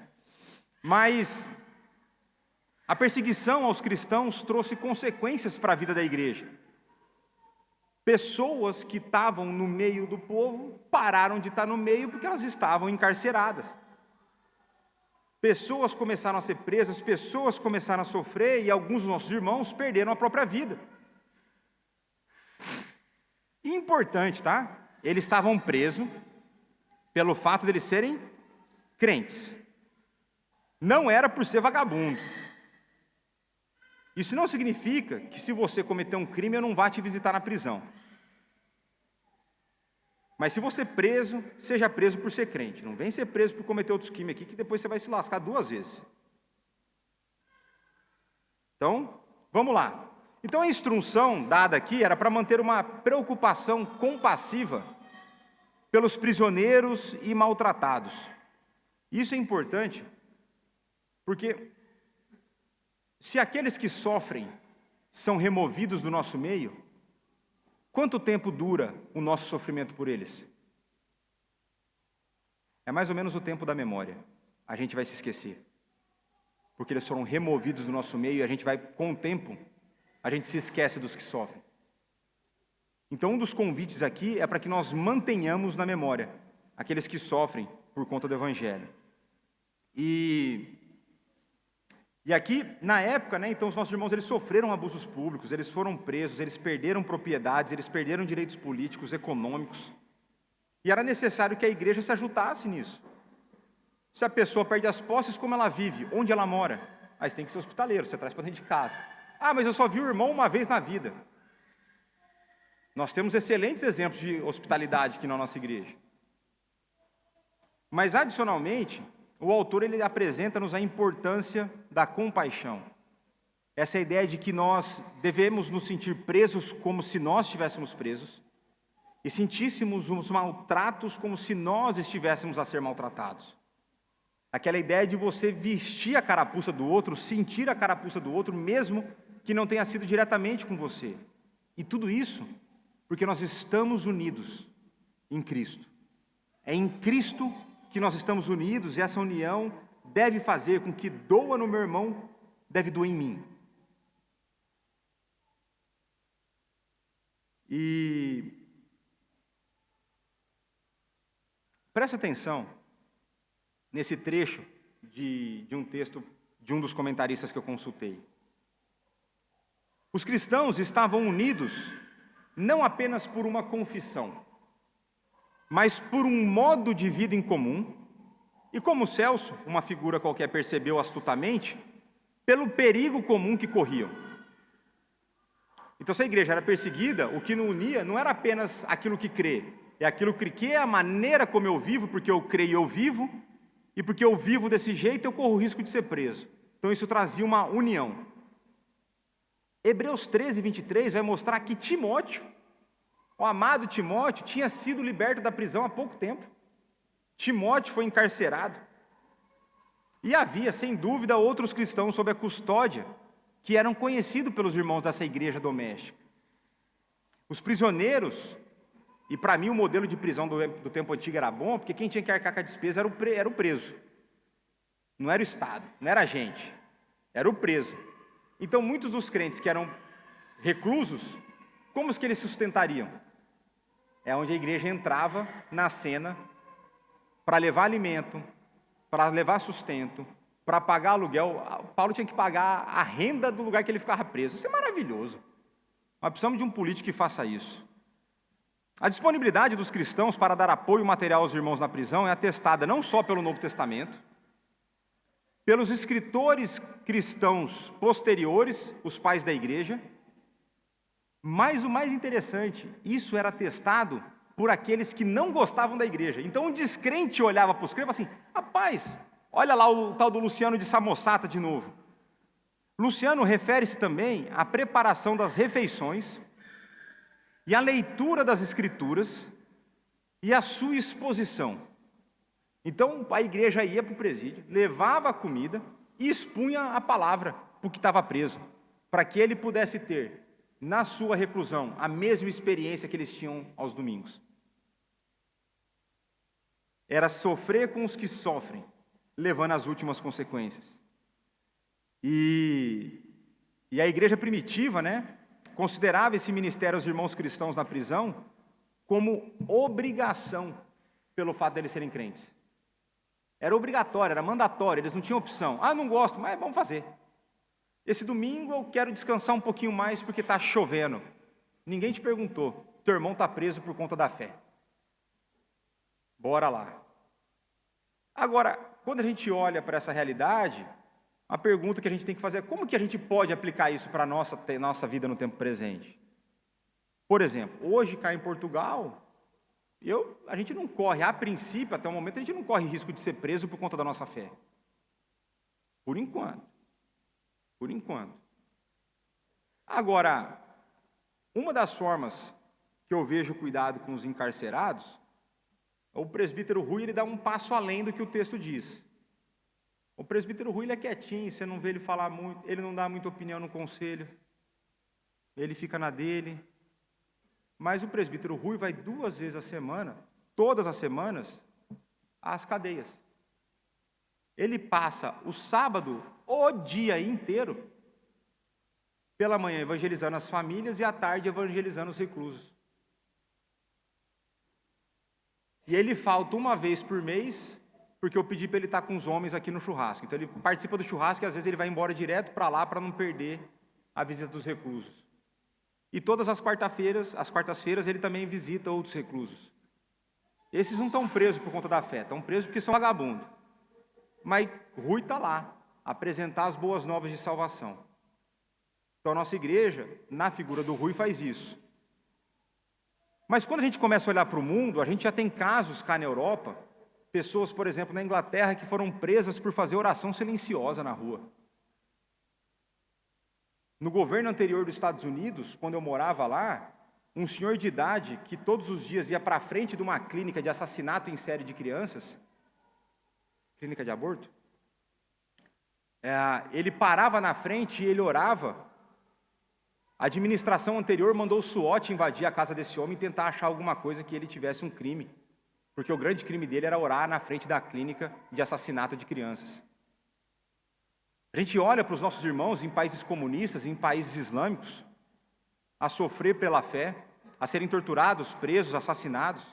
Mas a perseguição aos cristãos trouxe consequências para a vida da igreja. Pessoas que estavam no meio do povo pararam de estar no meio porque elas estavam encarceradas. Pessoas começaram a ser presas, pessoas começaram a sofrer e alguns dos nossos irmãos perderam a própria vida. E importante, tá? Eles estavam presos pelo fato de eles serem crentes. Não era por ser vagabundo. Isso não significa que se você cometer um crime eu não vá te visitar na prisão. Mas se você preso, seja preso por ser crente. Não vem ser preso por cometer outros crimes aqui, que depois você vai se lascar 2 vezes. Então, vamos lá. Então a instrução dada aqui era para manter uma preocupação compassiva pelos prisioneiros e maltratados. Isso é importante, porque se aqueles que sofrem são removidos do nosso meio, quanto tempo dura o nosso sofrimento por eles? É mais ou menos o tempo da memória. A gente vai se esquecer. Porque eles foram removidos do nosso meio e a gente vai, com o tempo, a gente se esquece dos que sofrem. Então, um dos convites aqui é para que nós mantenhamos na memória aqueles que sofrem por conta do Evangelho. E aqui, na época, né, então os nossos irmãos eles sofreram abusos públicos, eles foram presos, eles perderam propriedades, eles perderam direitos políticos, econômicos. E era necessário que a igreja se ajudasse nisso. Se a pessoa perde as posses, como ela vive? Onde ela mora? Aí você tem que ser hospitaleiro, você traz para dentro de casa. Ah, mas eu só vi o irmão uma vez na vida. Nós temos excelentes exemplos de hospitalidade aqui na nossa igreja. Mas, adicionalmente, o autor ele apresenta-nos a importância da compaixão. Essa ideia de que nós devemos nos sentir presos como se nós estivéssemos presos e sentíssemos os maltratos como se nós estivéssemos a ser maltratados. Aquela ideia de você vestir a carapuça do outro, sentir a carapuça do outro, mesmo que não tenha sido diretamente com você. E tudo isso porque nós estamos unidos em Cristo. É em Cristo que nós estamos unidos e essa união deve fazer com que doa no meu irmão, deve doer em mim. E presta atenção nesse trecho de um texto de um dos comentaristas que eu consultei. Os cristãos estavam unidos não apenas por uma confissão, mas por um modo de vida em comum, e como Celso, uma figura qualquer, percebeu astutamente, pelo perigo comum que corriam. Então, se a igreja era perseguida, o que não unia não era apenas aquilo que crê, é aquilo que é a maneira como eu vivo, porque eu creio e eu vivo, e porque eu vivo desse jeito, eu corro o risco de ser preso. Então, isso trazia uma união. Hebreus 13, 23 vai mostrar que Timóteo, o amado Timóteo, tinha sido liberto da prisão há pouco tempo. Timóteo foi encarcerado. E havia, sem dúvida, outros cristãos sob a custódia, que eram conhecidos pelos irmãos dessa igreja doméstica. Os prisioneiros, e para mim o modelo de prisão do tempo antigo era bom, porque quem tinha que arcar com a despesa era o preso. Não era o Estado, não era a gente, era o preso. Então muitos dos crentes que eram reclusos, como que eles sustentariam? É onde a igreja entrava na cena para levar alimento, para levar sustento, para pagar aluguel. Paulo tinha que pagar a renda do lugar que ele ficava preso. Isso é maravilhoso. Nós precisamos de um político que faça isso. A disponibilidade dos cristãos para dar apoio material aos irmãos na prisão é atestada não só pelo Novo Testamento, pelos escritores cristãos posteriores, os pais da igreja, mas o mais interessante, isso era atestado por aqueles que não gostavam da igreja. Então um descrente olhava para os crentes e falava assim, rapaz, olha lá o tal do Luciano de Samosata de novo. Luciano refere-se também à preparação das refeições e à leitura das escrituras e à sua exposição. Então a igreja ia para o presídio, levava a comida e expunha a palavra para o que estava preso, para que ele pudesse ter, na sua reclusão, a mesma experiência que eles tinham aos domingos. Era sofrer com os que sofrem, levando às últimas consequências. E a igreja primitiva, considerava esse ministério aos irmãos cristãos na prisão como obrigação, pelo fato de eles serem crentes. Era obrigatório, era mandatório, eles não tinham opção. Ah, não gosto, mas vamos fazer. Esse domingo eu quero descansar um pouquinho mais porque está chovendo. Ninguém te perguntou, teu irmão está preso por conta da fé. Bora lá. Agora, quando a gente olha para essa realidade, a pergunta que a gente tem que fazer é como que a gente pode aplicar isso para a nossa vida no tempo presente? Por exemplo, hoje cá em Portugal, a gente não corre, a princípio, até o momento, a gente não corre risco de ser preso por conta da nossa fé. Por enquanto. Por enquanto. Agora, uma das formas que eu vejo cuidado com os encarcerados, o presbítero Rui, ele dá um passo além do que o texto diz. O presbítero Rui, ele é quietinho, você não vê ele falar muito, ele não dá muita opinião no conselho, ele fica na dele. Mas o presbítero Rui vai 2 vezes a semana, todas as semanas, às cadeias. Ele passa o sábado, o dia inteiro, pela manhã evangelizando as famílias e à tarde evangelizando os reclusos. E ele falta uma vez por mês, porque eu pedi para ele estar com os homens aqui no churrasco. Então ele participa do churrasco e às vezes ele vai embora direto para lá para não perder a visita dos reclusos. E todas as quartas-feiras ele também visita outros reclusos. Esses não estão presos por conta da fé, estão presos porque são vagabundos. Mas Rui está lá, apresentar as boas novas de salvação. Então a nossa igreja, na figura do Rui, faz isso. Mas quando a gente começa a olhar para o mundo, a gente já tem casos cá na Europa, pessoas, por exemplo, na Inglaterra, que foram presas por fazer oração silenciosa na rua. No governo anterior dos Estados Unidos, quando eu morava lá, um senhor de idade que todos os dias ia para a frente de uma clínica de assassinato em série de crianças, clínica de aborto, ele parava na frente e ele orava. A administração anterior mandou o SWAT invadir a casa desse homem e tentar achar alguma coisa que ele tivesse um crime, porque o grande crime dele era orar na frente da clínica de assassinato de crianças. A gente olha para os nossos irmãos em países comunistas, em países islâmicos, a sofrer pela fé, a serem torturados, presos, assassinados.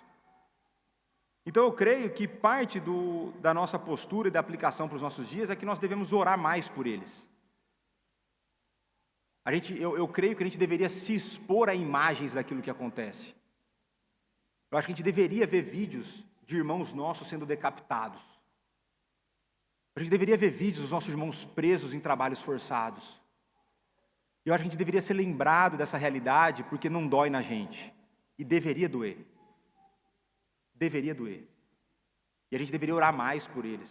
Então eu creio que parte da nossa postura e da aplicação para os nossos dias é que nós devemos orar mais por eles. Eu creio que a gente deveria se expor a imagens daquilo que acontece. Eu acho que a gente deveria ver vídeos de irmãos nossos sendo decapitados. A gente deveria ver vídeos dos nossos irmãos presos em trabalhos forçados. Eu acho que a gente deveria ser lembrado dessa realidade porque não dói na gente. E deveria doer. Deveria doer. E a gente deveria orar mais por eles.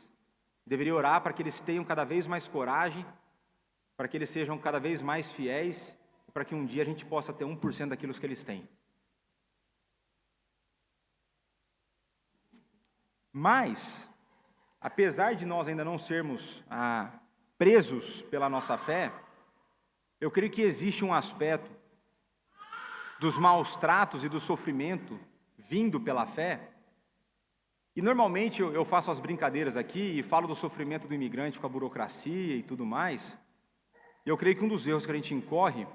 Deveria orar para que eles tenham cada vez mais coragem, para que eles sejam cada vez mais fiéis, para que um dia a gente possa ter 1% daquilo que eles têm. Mas, apesar de nós ainda não sermos presos pela nossa fé, eu creio que existe um aspecto dos maus tratos e do sofrimento vindo pela fé. E normalmente eu faço as brincadeiras aqui e falo do sofrimento do imigrante com a burocracia e tudo mais. E eu creio que um dos erros que a gente incorre,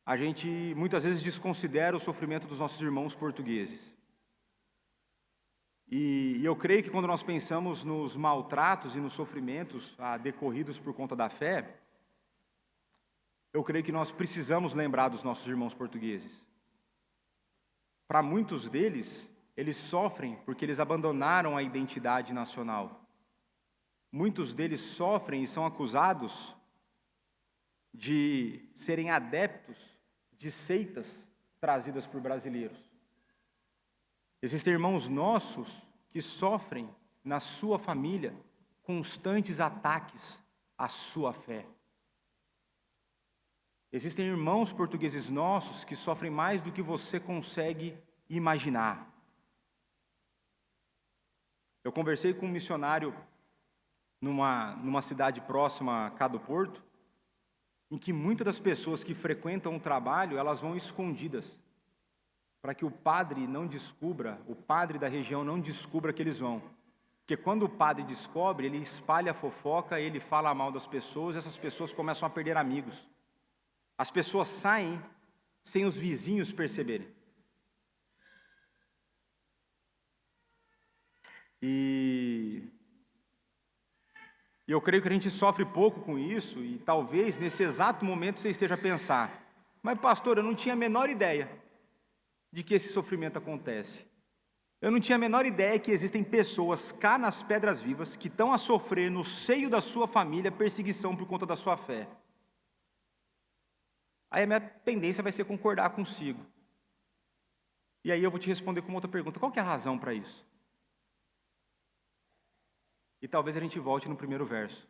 a gente muitas vezes desconsidera o sofrimento dos nossos irmãos portugueses. E eu creio que quando nós pensamos nos maltratos e nos sofrimentos decorridos por conta da fé, eu creio que nós precisamos lembrar dos nossos irmãos portugueses. Para muitos deles, eles sofrem porque eles abandonaram a identidade nacional. Muitos deles sofrem e são acusados de serem adeptos de seitas trazidas por brasileiros. Existem irmãos nossos que sofrem na sua família constantes ataques à sua fé. Existem irmãos portugueses nossos que sofrem mais do que você consegue imaginar. Eu conversei com um missionário numa cidade próxima a do Porto, em que muitas das pessoas que frequentam o trabalho, elas vão escondidas, para que o padre não descubra, o padre da região não descubra que eles vão. Porque quando o padre descobre, ele espalha a fofoca, ele fala mal das pessoas, e essas pessoas começam a perder amigos. As pessoas saem sem os vizinhos perceberem. E eu creio que a gente sofre pouco com isso, e talvez nesse exato momento você esteja a pensar, mas pastor, eu não tinha a menor ideia de que esse sofrimento acontece. Eu não tinha a menor ideia que existem pessoas cá nas Pedras Vivas que estão a sofrer no seio da sua família perseguição por conta da sua fé. Aí a minha tendência vai ser concordar consigo. E aí eu vou te responder com uma outra pergunta. Qual que é a razão para isso? E talvez a gente volte no primeiro verso.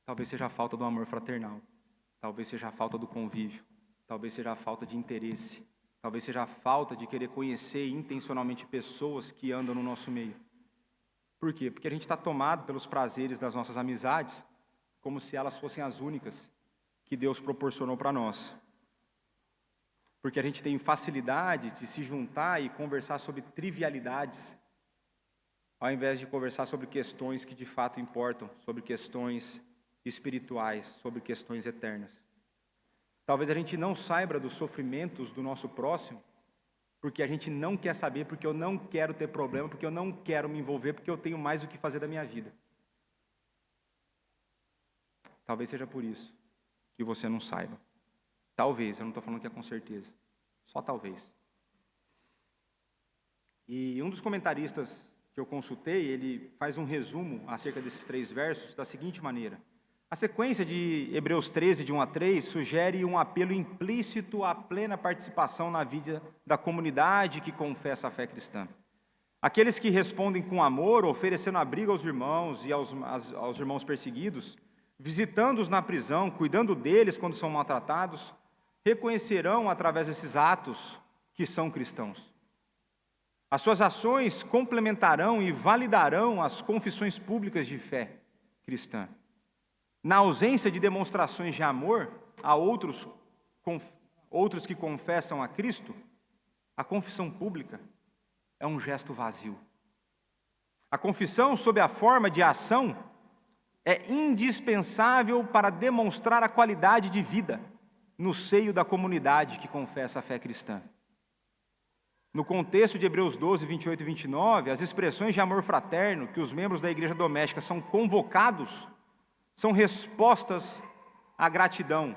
Talvez seja a falta do amor fraternal. Talvez seja a falta do convívio. Talvez seja a falta de interesse. Talvez seja a falta de querer conhecer intencionalmente pessoas que andam no nosso meio. Por quê? Porque a gente está tomado pelos prazeres das nossas amizades, como se elas fossem as únicas que Deus proporcionou para nós. Porque a gente tem facilidade de se juntar e conversar sobre trivialidades, ao invés de conversar sobre questões que de fato importam, sobre questões espirituais, sobre questões eternas. Talvez a gente não saiba dos sofrimentos do nosso próximo, porque a gente não quer saber, porque eu não quero ter problema, porque eu não quero me envolver, porque eu tenho mais o que fazer da minha vida. Talvez seja por isso que você não saiba. Talvez, eu não estou falando que é com certeza. Só talvez. E um dos comentaristas que eu consultei, ele faz um resumo acerca desses 3 versos da seguinte maneira: A sequência de Hebreus 13, de 1 a 3, sugere um apelo implícito à plena participação na vida da comunidade que confessa a fé cristã. Aqueles que respondem com amor, oferecendo abrigo aos irmãos e aos irmãos perseguidos, visitando-os na prisão, cuidando deles quando são maltratados, reconhecerão através desses atos que são cristãos. As suas ações complementarão e validarão as confissões públicas de fé cristã. Na ausência de demonstrações de amor a outros que confessam a Cristo, a confissão pública é um gesto vazio. A confissão, sob a forma de ação, é indispensável para demonstrar a qualidade de vida no seio da comunidade que confessa a fé cristã. No contexto de Hebreus 12, 28 e 29, as expressões de amor fraterno que os membros da igreja doméstica são convocados são respostas à gratidão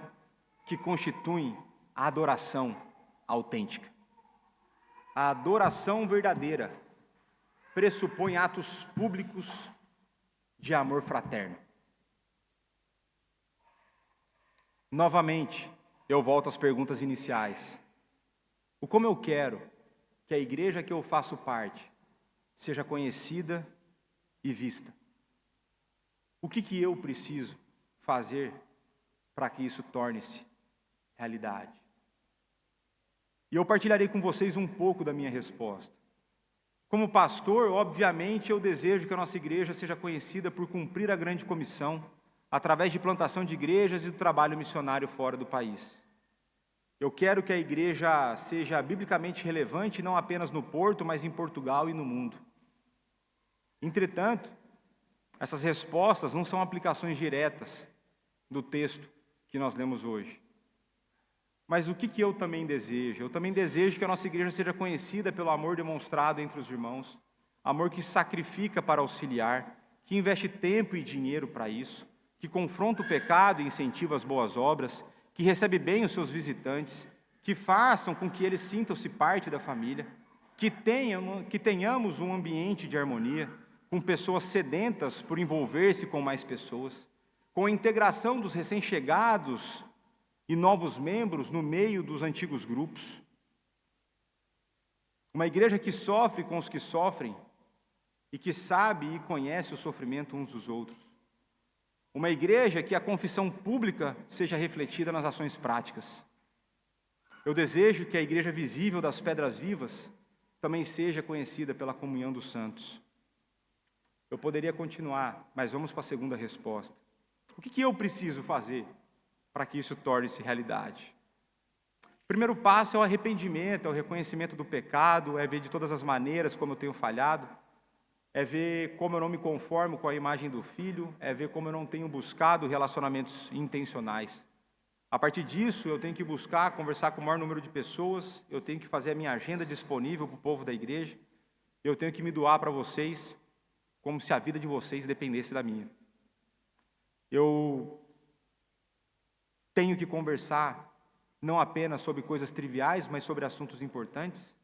que constituem a adoração autêntica. A adoração verdadeira pressupõe atos públicos de amor fraterno. Novamente, eu volto às perguntas iniciais. O como eu quero que a igreja que eu faço parte seja conhecida e vista? O que eu preciso fazer para que isso torne-se realidade? E eu partilharei com vocês um pouco da minha resposta. Como pastor, obviamente, eu desejo que a nossa igreja seja conhecida por cumprir a grande comissão, através de plantação de igrejas e do trabalho missionário fora do país. Eu quero que a igreja seja biblicamente relevante, não apenas no Porto, mas em Portugal e no mundo. Entretanto, essas respostas não são aplicações diretas do texto que nós lemos hoje. Mas o que eu também desejo? Eu também desejo que a nossa igreja seja conhecida pelo amor demonstrado entre os irmãos, amor que sacrifica para auxiliar, que investe tempo e dinheiro para isso, que confronta o pecado e incentiva as boas obras, que recebe bem os seus visitantes, que façam com que eles sintam-se parte da família, que tenhamos um ambiente de harmonia, com pessoas sedentas por envolver-se com mais pessoas, com a integração dos recém-chegados e novos membros no meio dos antigos grupos. Uma igreja que sofre com os que sofrem e que sabe e conhece o sofrimento uns dos outros. Uma igreja que a confissão pública seja refletida nas ações práticas. Eu desejo que a igreja visível das Pedras Vivas também seja conhecida pela comunhão dos santos. Eu poderia continuar, mas vamos para a segunda resposta. O que eu preciso fazer para que isso torne-se realidade? O primeiro passo é o arrependimento, é o reconhecimento do pecado, é ver de todas as maneiras como eu tenho falhado, é ver como eu não me conformo com a imagem do Filho, é ver como eu não tenho buscado relacionamentos intencionais. A partir disso, eu tenho que buscar conversar com o maior número de pessoas, eu tenho que fazer a minha agenda disponível para o povo da igreja, eu tenho que me doar para vocês, como se a vida de vocês dependesse da minha. Eu tenho que conversar não apenas sobre coisas triviais, mas sobre assuntos importantes.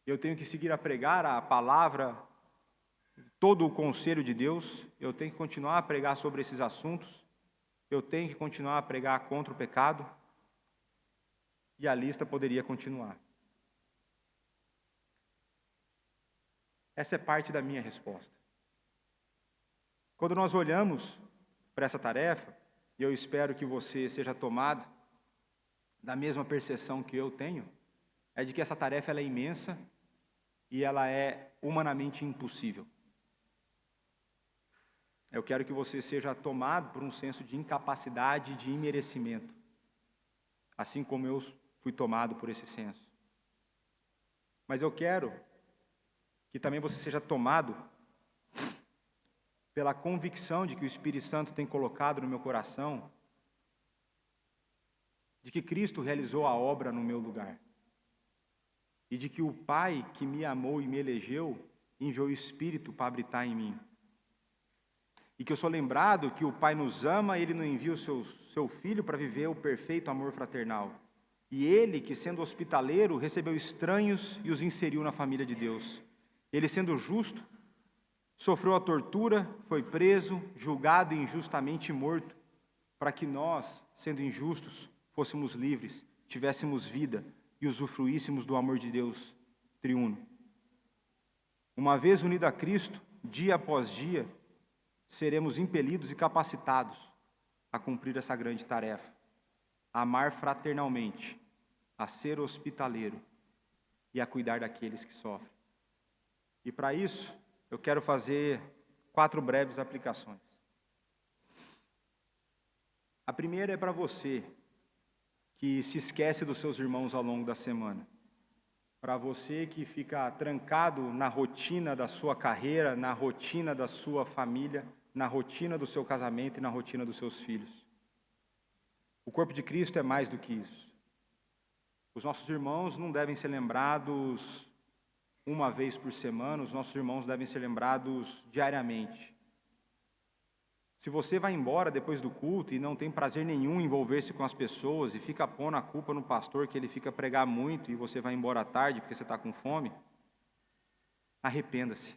Eu tenho que seguir a pregar a palavra, todo o conselho de Deus. Eu tenho que continuar a pregar sobre esses assuntos. Eu tenho que continuar a pregar contra o pecado. E a lista poderia continuar. Essa é parte da minha resposta. Quando nós olhamos para essa tarefa, e eu espero que você seja tomado da mesma percepção que eu tenho, é de que essa tarefa ela é imensa e ela é humanamente impossível. Eu quero que você seja tomado por um senso de incapacidade e de imerecimento, assim como eu fui tomado por esse senso. Mas eu quero que também você seja tomado pela convicção de que o Espírito Santo tem colocado no meu coração, de que Cristo realizou a obra no meu lugar, e de que o Pai que me amou e me elegeu, enviou o Espírito para habitar em mim. E que eu sou lembrado que o Pai nos ama, Ele nos envia o seu Filho para viver o perfeito amor fraternal. E Ele, que sendo hospitaleiro, recebeu estranhos e os inseriu na família de Deus. Ele, sendo justo, sofreu a tortura, foi preso, julgado injustamente e morto, para que nós, sendo injustos, fôssemos livres, tivéssemos vida e usufruíssemos do amor de Deus triuno. Uma vez unido a Cristo, dia após dia, seremos impelidos e capacitados a cumprir essa grande tarefa: a amar fraternalmente, a ser hospitaleiro e a cuidar daqueles que sofrem. E para isso, eu quero fazer 4 breves aplicações. A primeira é para você que se esquece dos seus irmãos ao longo da semana. Para você que fica trancado na rotina da sua carreira, na rotina da sua família, na rotina do seu casamento e na rotina dos seus filhos. O corpo de Cristo é mais do que isso. Os nossos irmãos não devem ser lembrados uma vez por semana, os nossos irmãos devem ser lembrados diariamente. Se você vai embora depois do culto e não tem prazer nenhum em envolver-se com as pessoas e fica pondo a culpa no pastor que ele fica pregar muito e você vai embora à tarde porque você está com fome, arrependa-se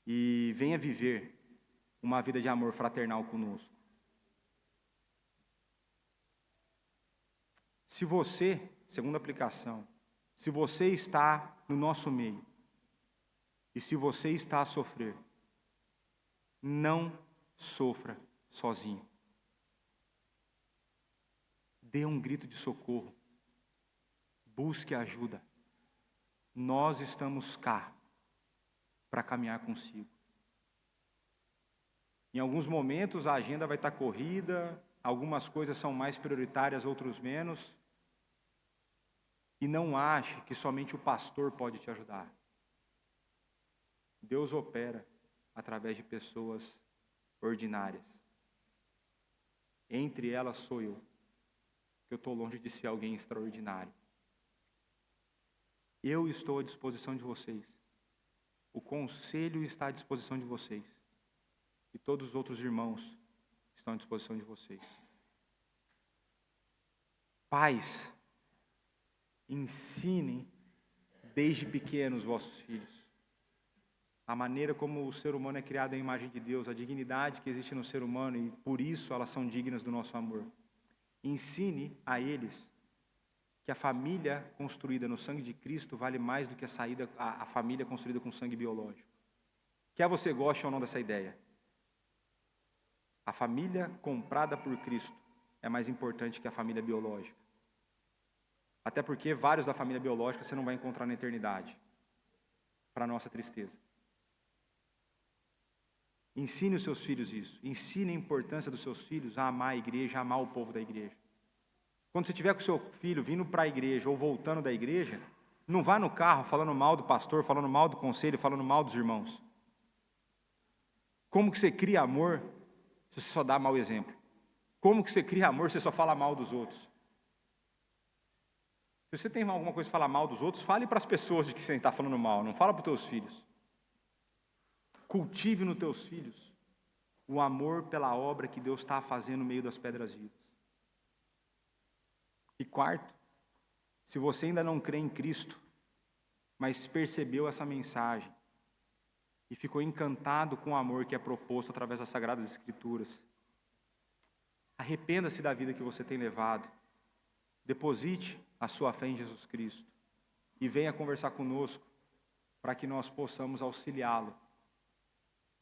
e venha viver uma vida de amor fraternal conosco. Se você, segunda aplicação, se você está no nosso meio e se você está a sofrer, não sofra sozinho. Dê um grito de socorro. Busque ajuda. Nós estamos cá para caminhar consigo. Em alguns momentos a agenda vai estar corrida, algumas coisas são mais prioritárias, outros menos. E não ache que somente o pastor pode te ajudar. Deus opera através de pessoas ordinárias. Entre elas sou eu, que eu estou longe de ser alguém extraordinário. Eu estou à disposição de vocês. O conselho está à disposição de vocês. E todos os outros irmãos estão à disposição de vocês. Pais, ensinem desde pequenos vossos filhos a maneira como o ser humano é criado à imagem de Deus, a dignidade que existe no ser humano e por isso elas são dignas do nosso amor. Ensine a eles que a família construída no sangue de Cristo vale mais do que a família construída com sangue biológico. Quer você goste ou não dessa ideia, a família comprada por Cristo é mais importante que a família biológica. Até porque vários da família biológica você não vai encontrar na eternidade, para nossa tristeza. Ensine os seus filhos isso. Ensine a importância dos seus filhos a amar a igreja, a amar o povo da igreja. Quando você estiver com o seu filho vindo para a igreja ou voltando da igreja, não vá no carro falando mal do pastor, falando mal do conselho, falando mal dos irmãos. Como que você cria amor se você só dá mau exemplo? Como que você cria amor se você só fala mal dos outros? Se você tem alguma coisa para falar mal dos outros, fale para as pessoas de que você está falando mal, não fala para os teus filhos. Cultive nos teus filhos o amor pela obra que Deus está fazendo no meio das pedras vivas. E quarto, se você ainda não crê em Cristo, mas percebeu essa mensagem e ficou encantado com o amor que é proposto através das Sagradas Escrituras, arrependa-se da vida que você tem levado, deposite a sua fé em Jesus Cristo e venha conversar conosco para que nós possamos auxiliá-lo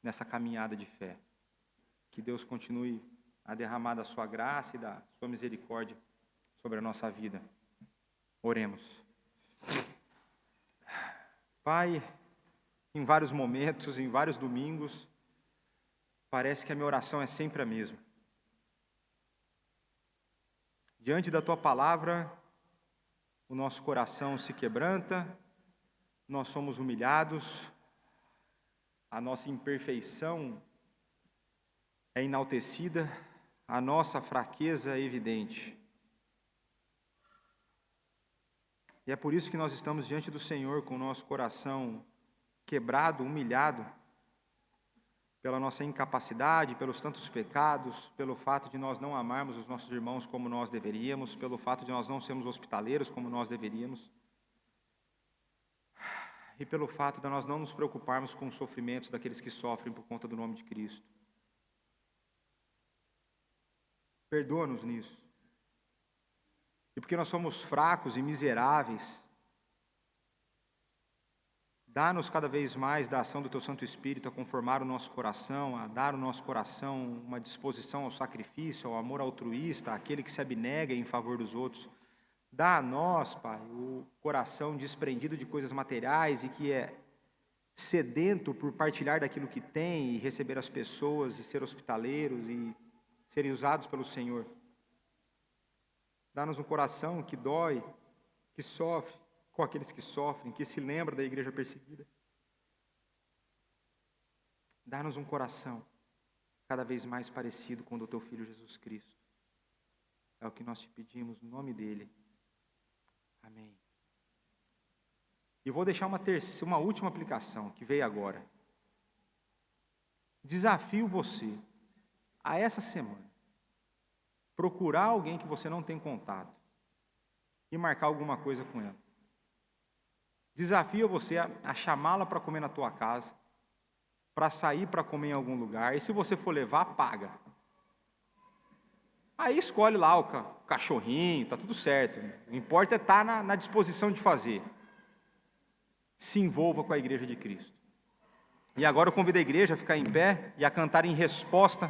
nessa caminhada de fé. Que Deus continue a derramar da sua graça e da sua misericórdia sobre a nossa vida. Oremos. Pai, em vários momentos, em vários domingos, parece que a minha oração é sempre a mesma. Diante da Tua palavra, o nosso coração se quebranta, nós somos humilhados, a nossa imperfeição é enaltecida, a nossa fraqueza é evidente. E é por isso que nós estamos diante do Senhor com o nosso coração quebrado, humilhado, pela nossa incapacidade, pelos tantos pecados, pelo fato de nós não amarmos os nossos irmãos como nós deveríamos, pelo fato de nós não sermos hospitaleiros como nós deveríamos. e pelo fato de nós não nos preocuparmos com os sofrimentos daqueles que sofrem por conta do nome de Cristo. Perdoa-nos nisso. E porque nós somos fracos e miseráveis, dá-nos cada vez mais da ação do Teu Santo Espírito a conformar o nosso coração, a dar ao nosso coração uma disposição ao sacrifício, ao amor altruísta, àquele que se abnega em favor dos outros. Dá a nós, Pai, o coração desprendido de coisas materiais e que é sedento por partilhar daquilo que tem e receber as pessoas e ser hospitaleiros e serem usados pelo Senhor. Dá-nos um coração que dói, que sofre com aqueles que sofrem, que se lembra da igreja perseguida. Dá-nos um coração cada vez mais parecido com o do Teu Filho Jesus Cristo. É o que nós te pedimos no nome dEle. Amém. E vou deixar uma última aplicação que veio agora. Desafio você a essa semana procurar alguém que você não tem contato e marcar alguma coisa com ela. Desafio você a chamá-la para comer na tua casa, para sair para comer em algum lugar, e se você for levar, paga. Aí escolhe lá o cachorrinho, tá tudo certo. O importa é estar na disposição de fazer. Se envolva com a igreja de Cristo. E agora eu convido a igreja a ficar em pé e a cantar em resposta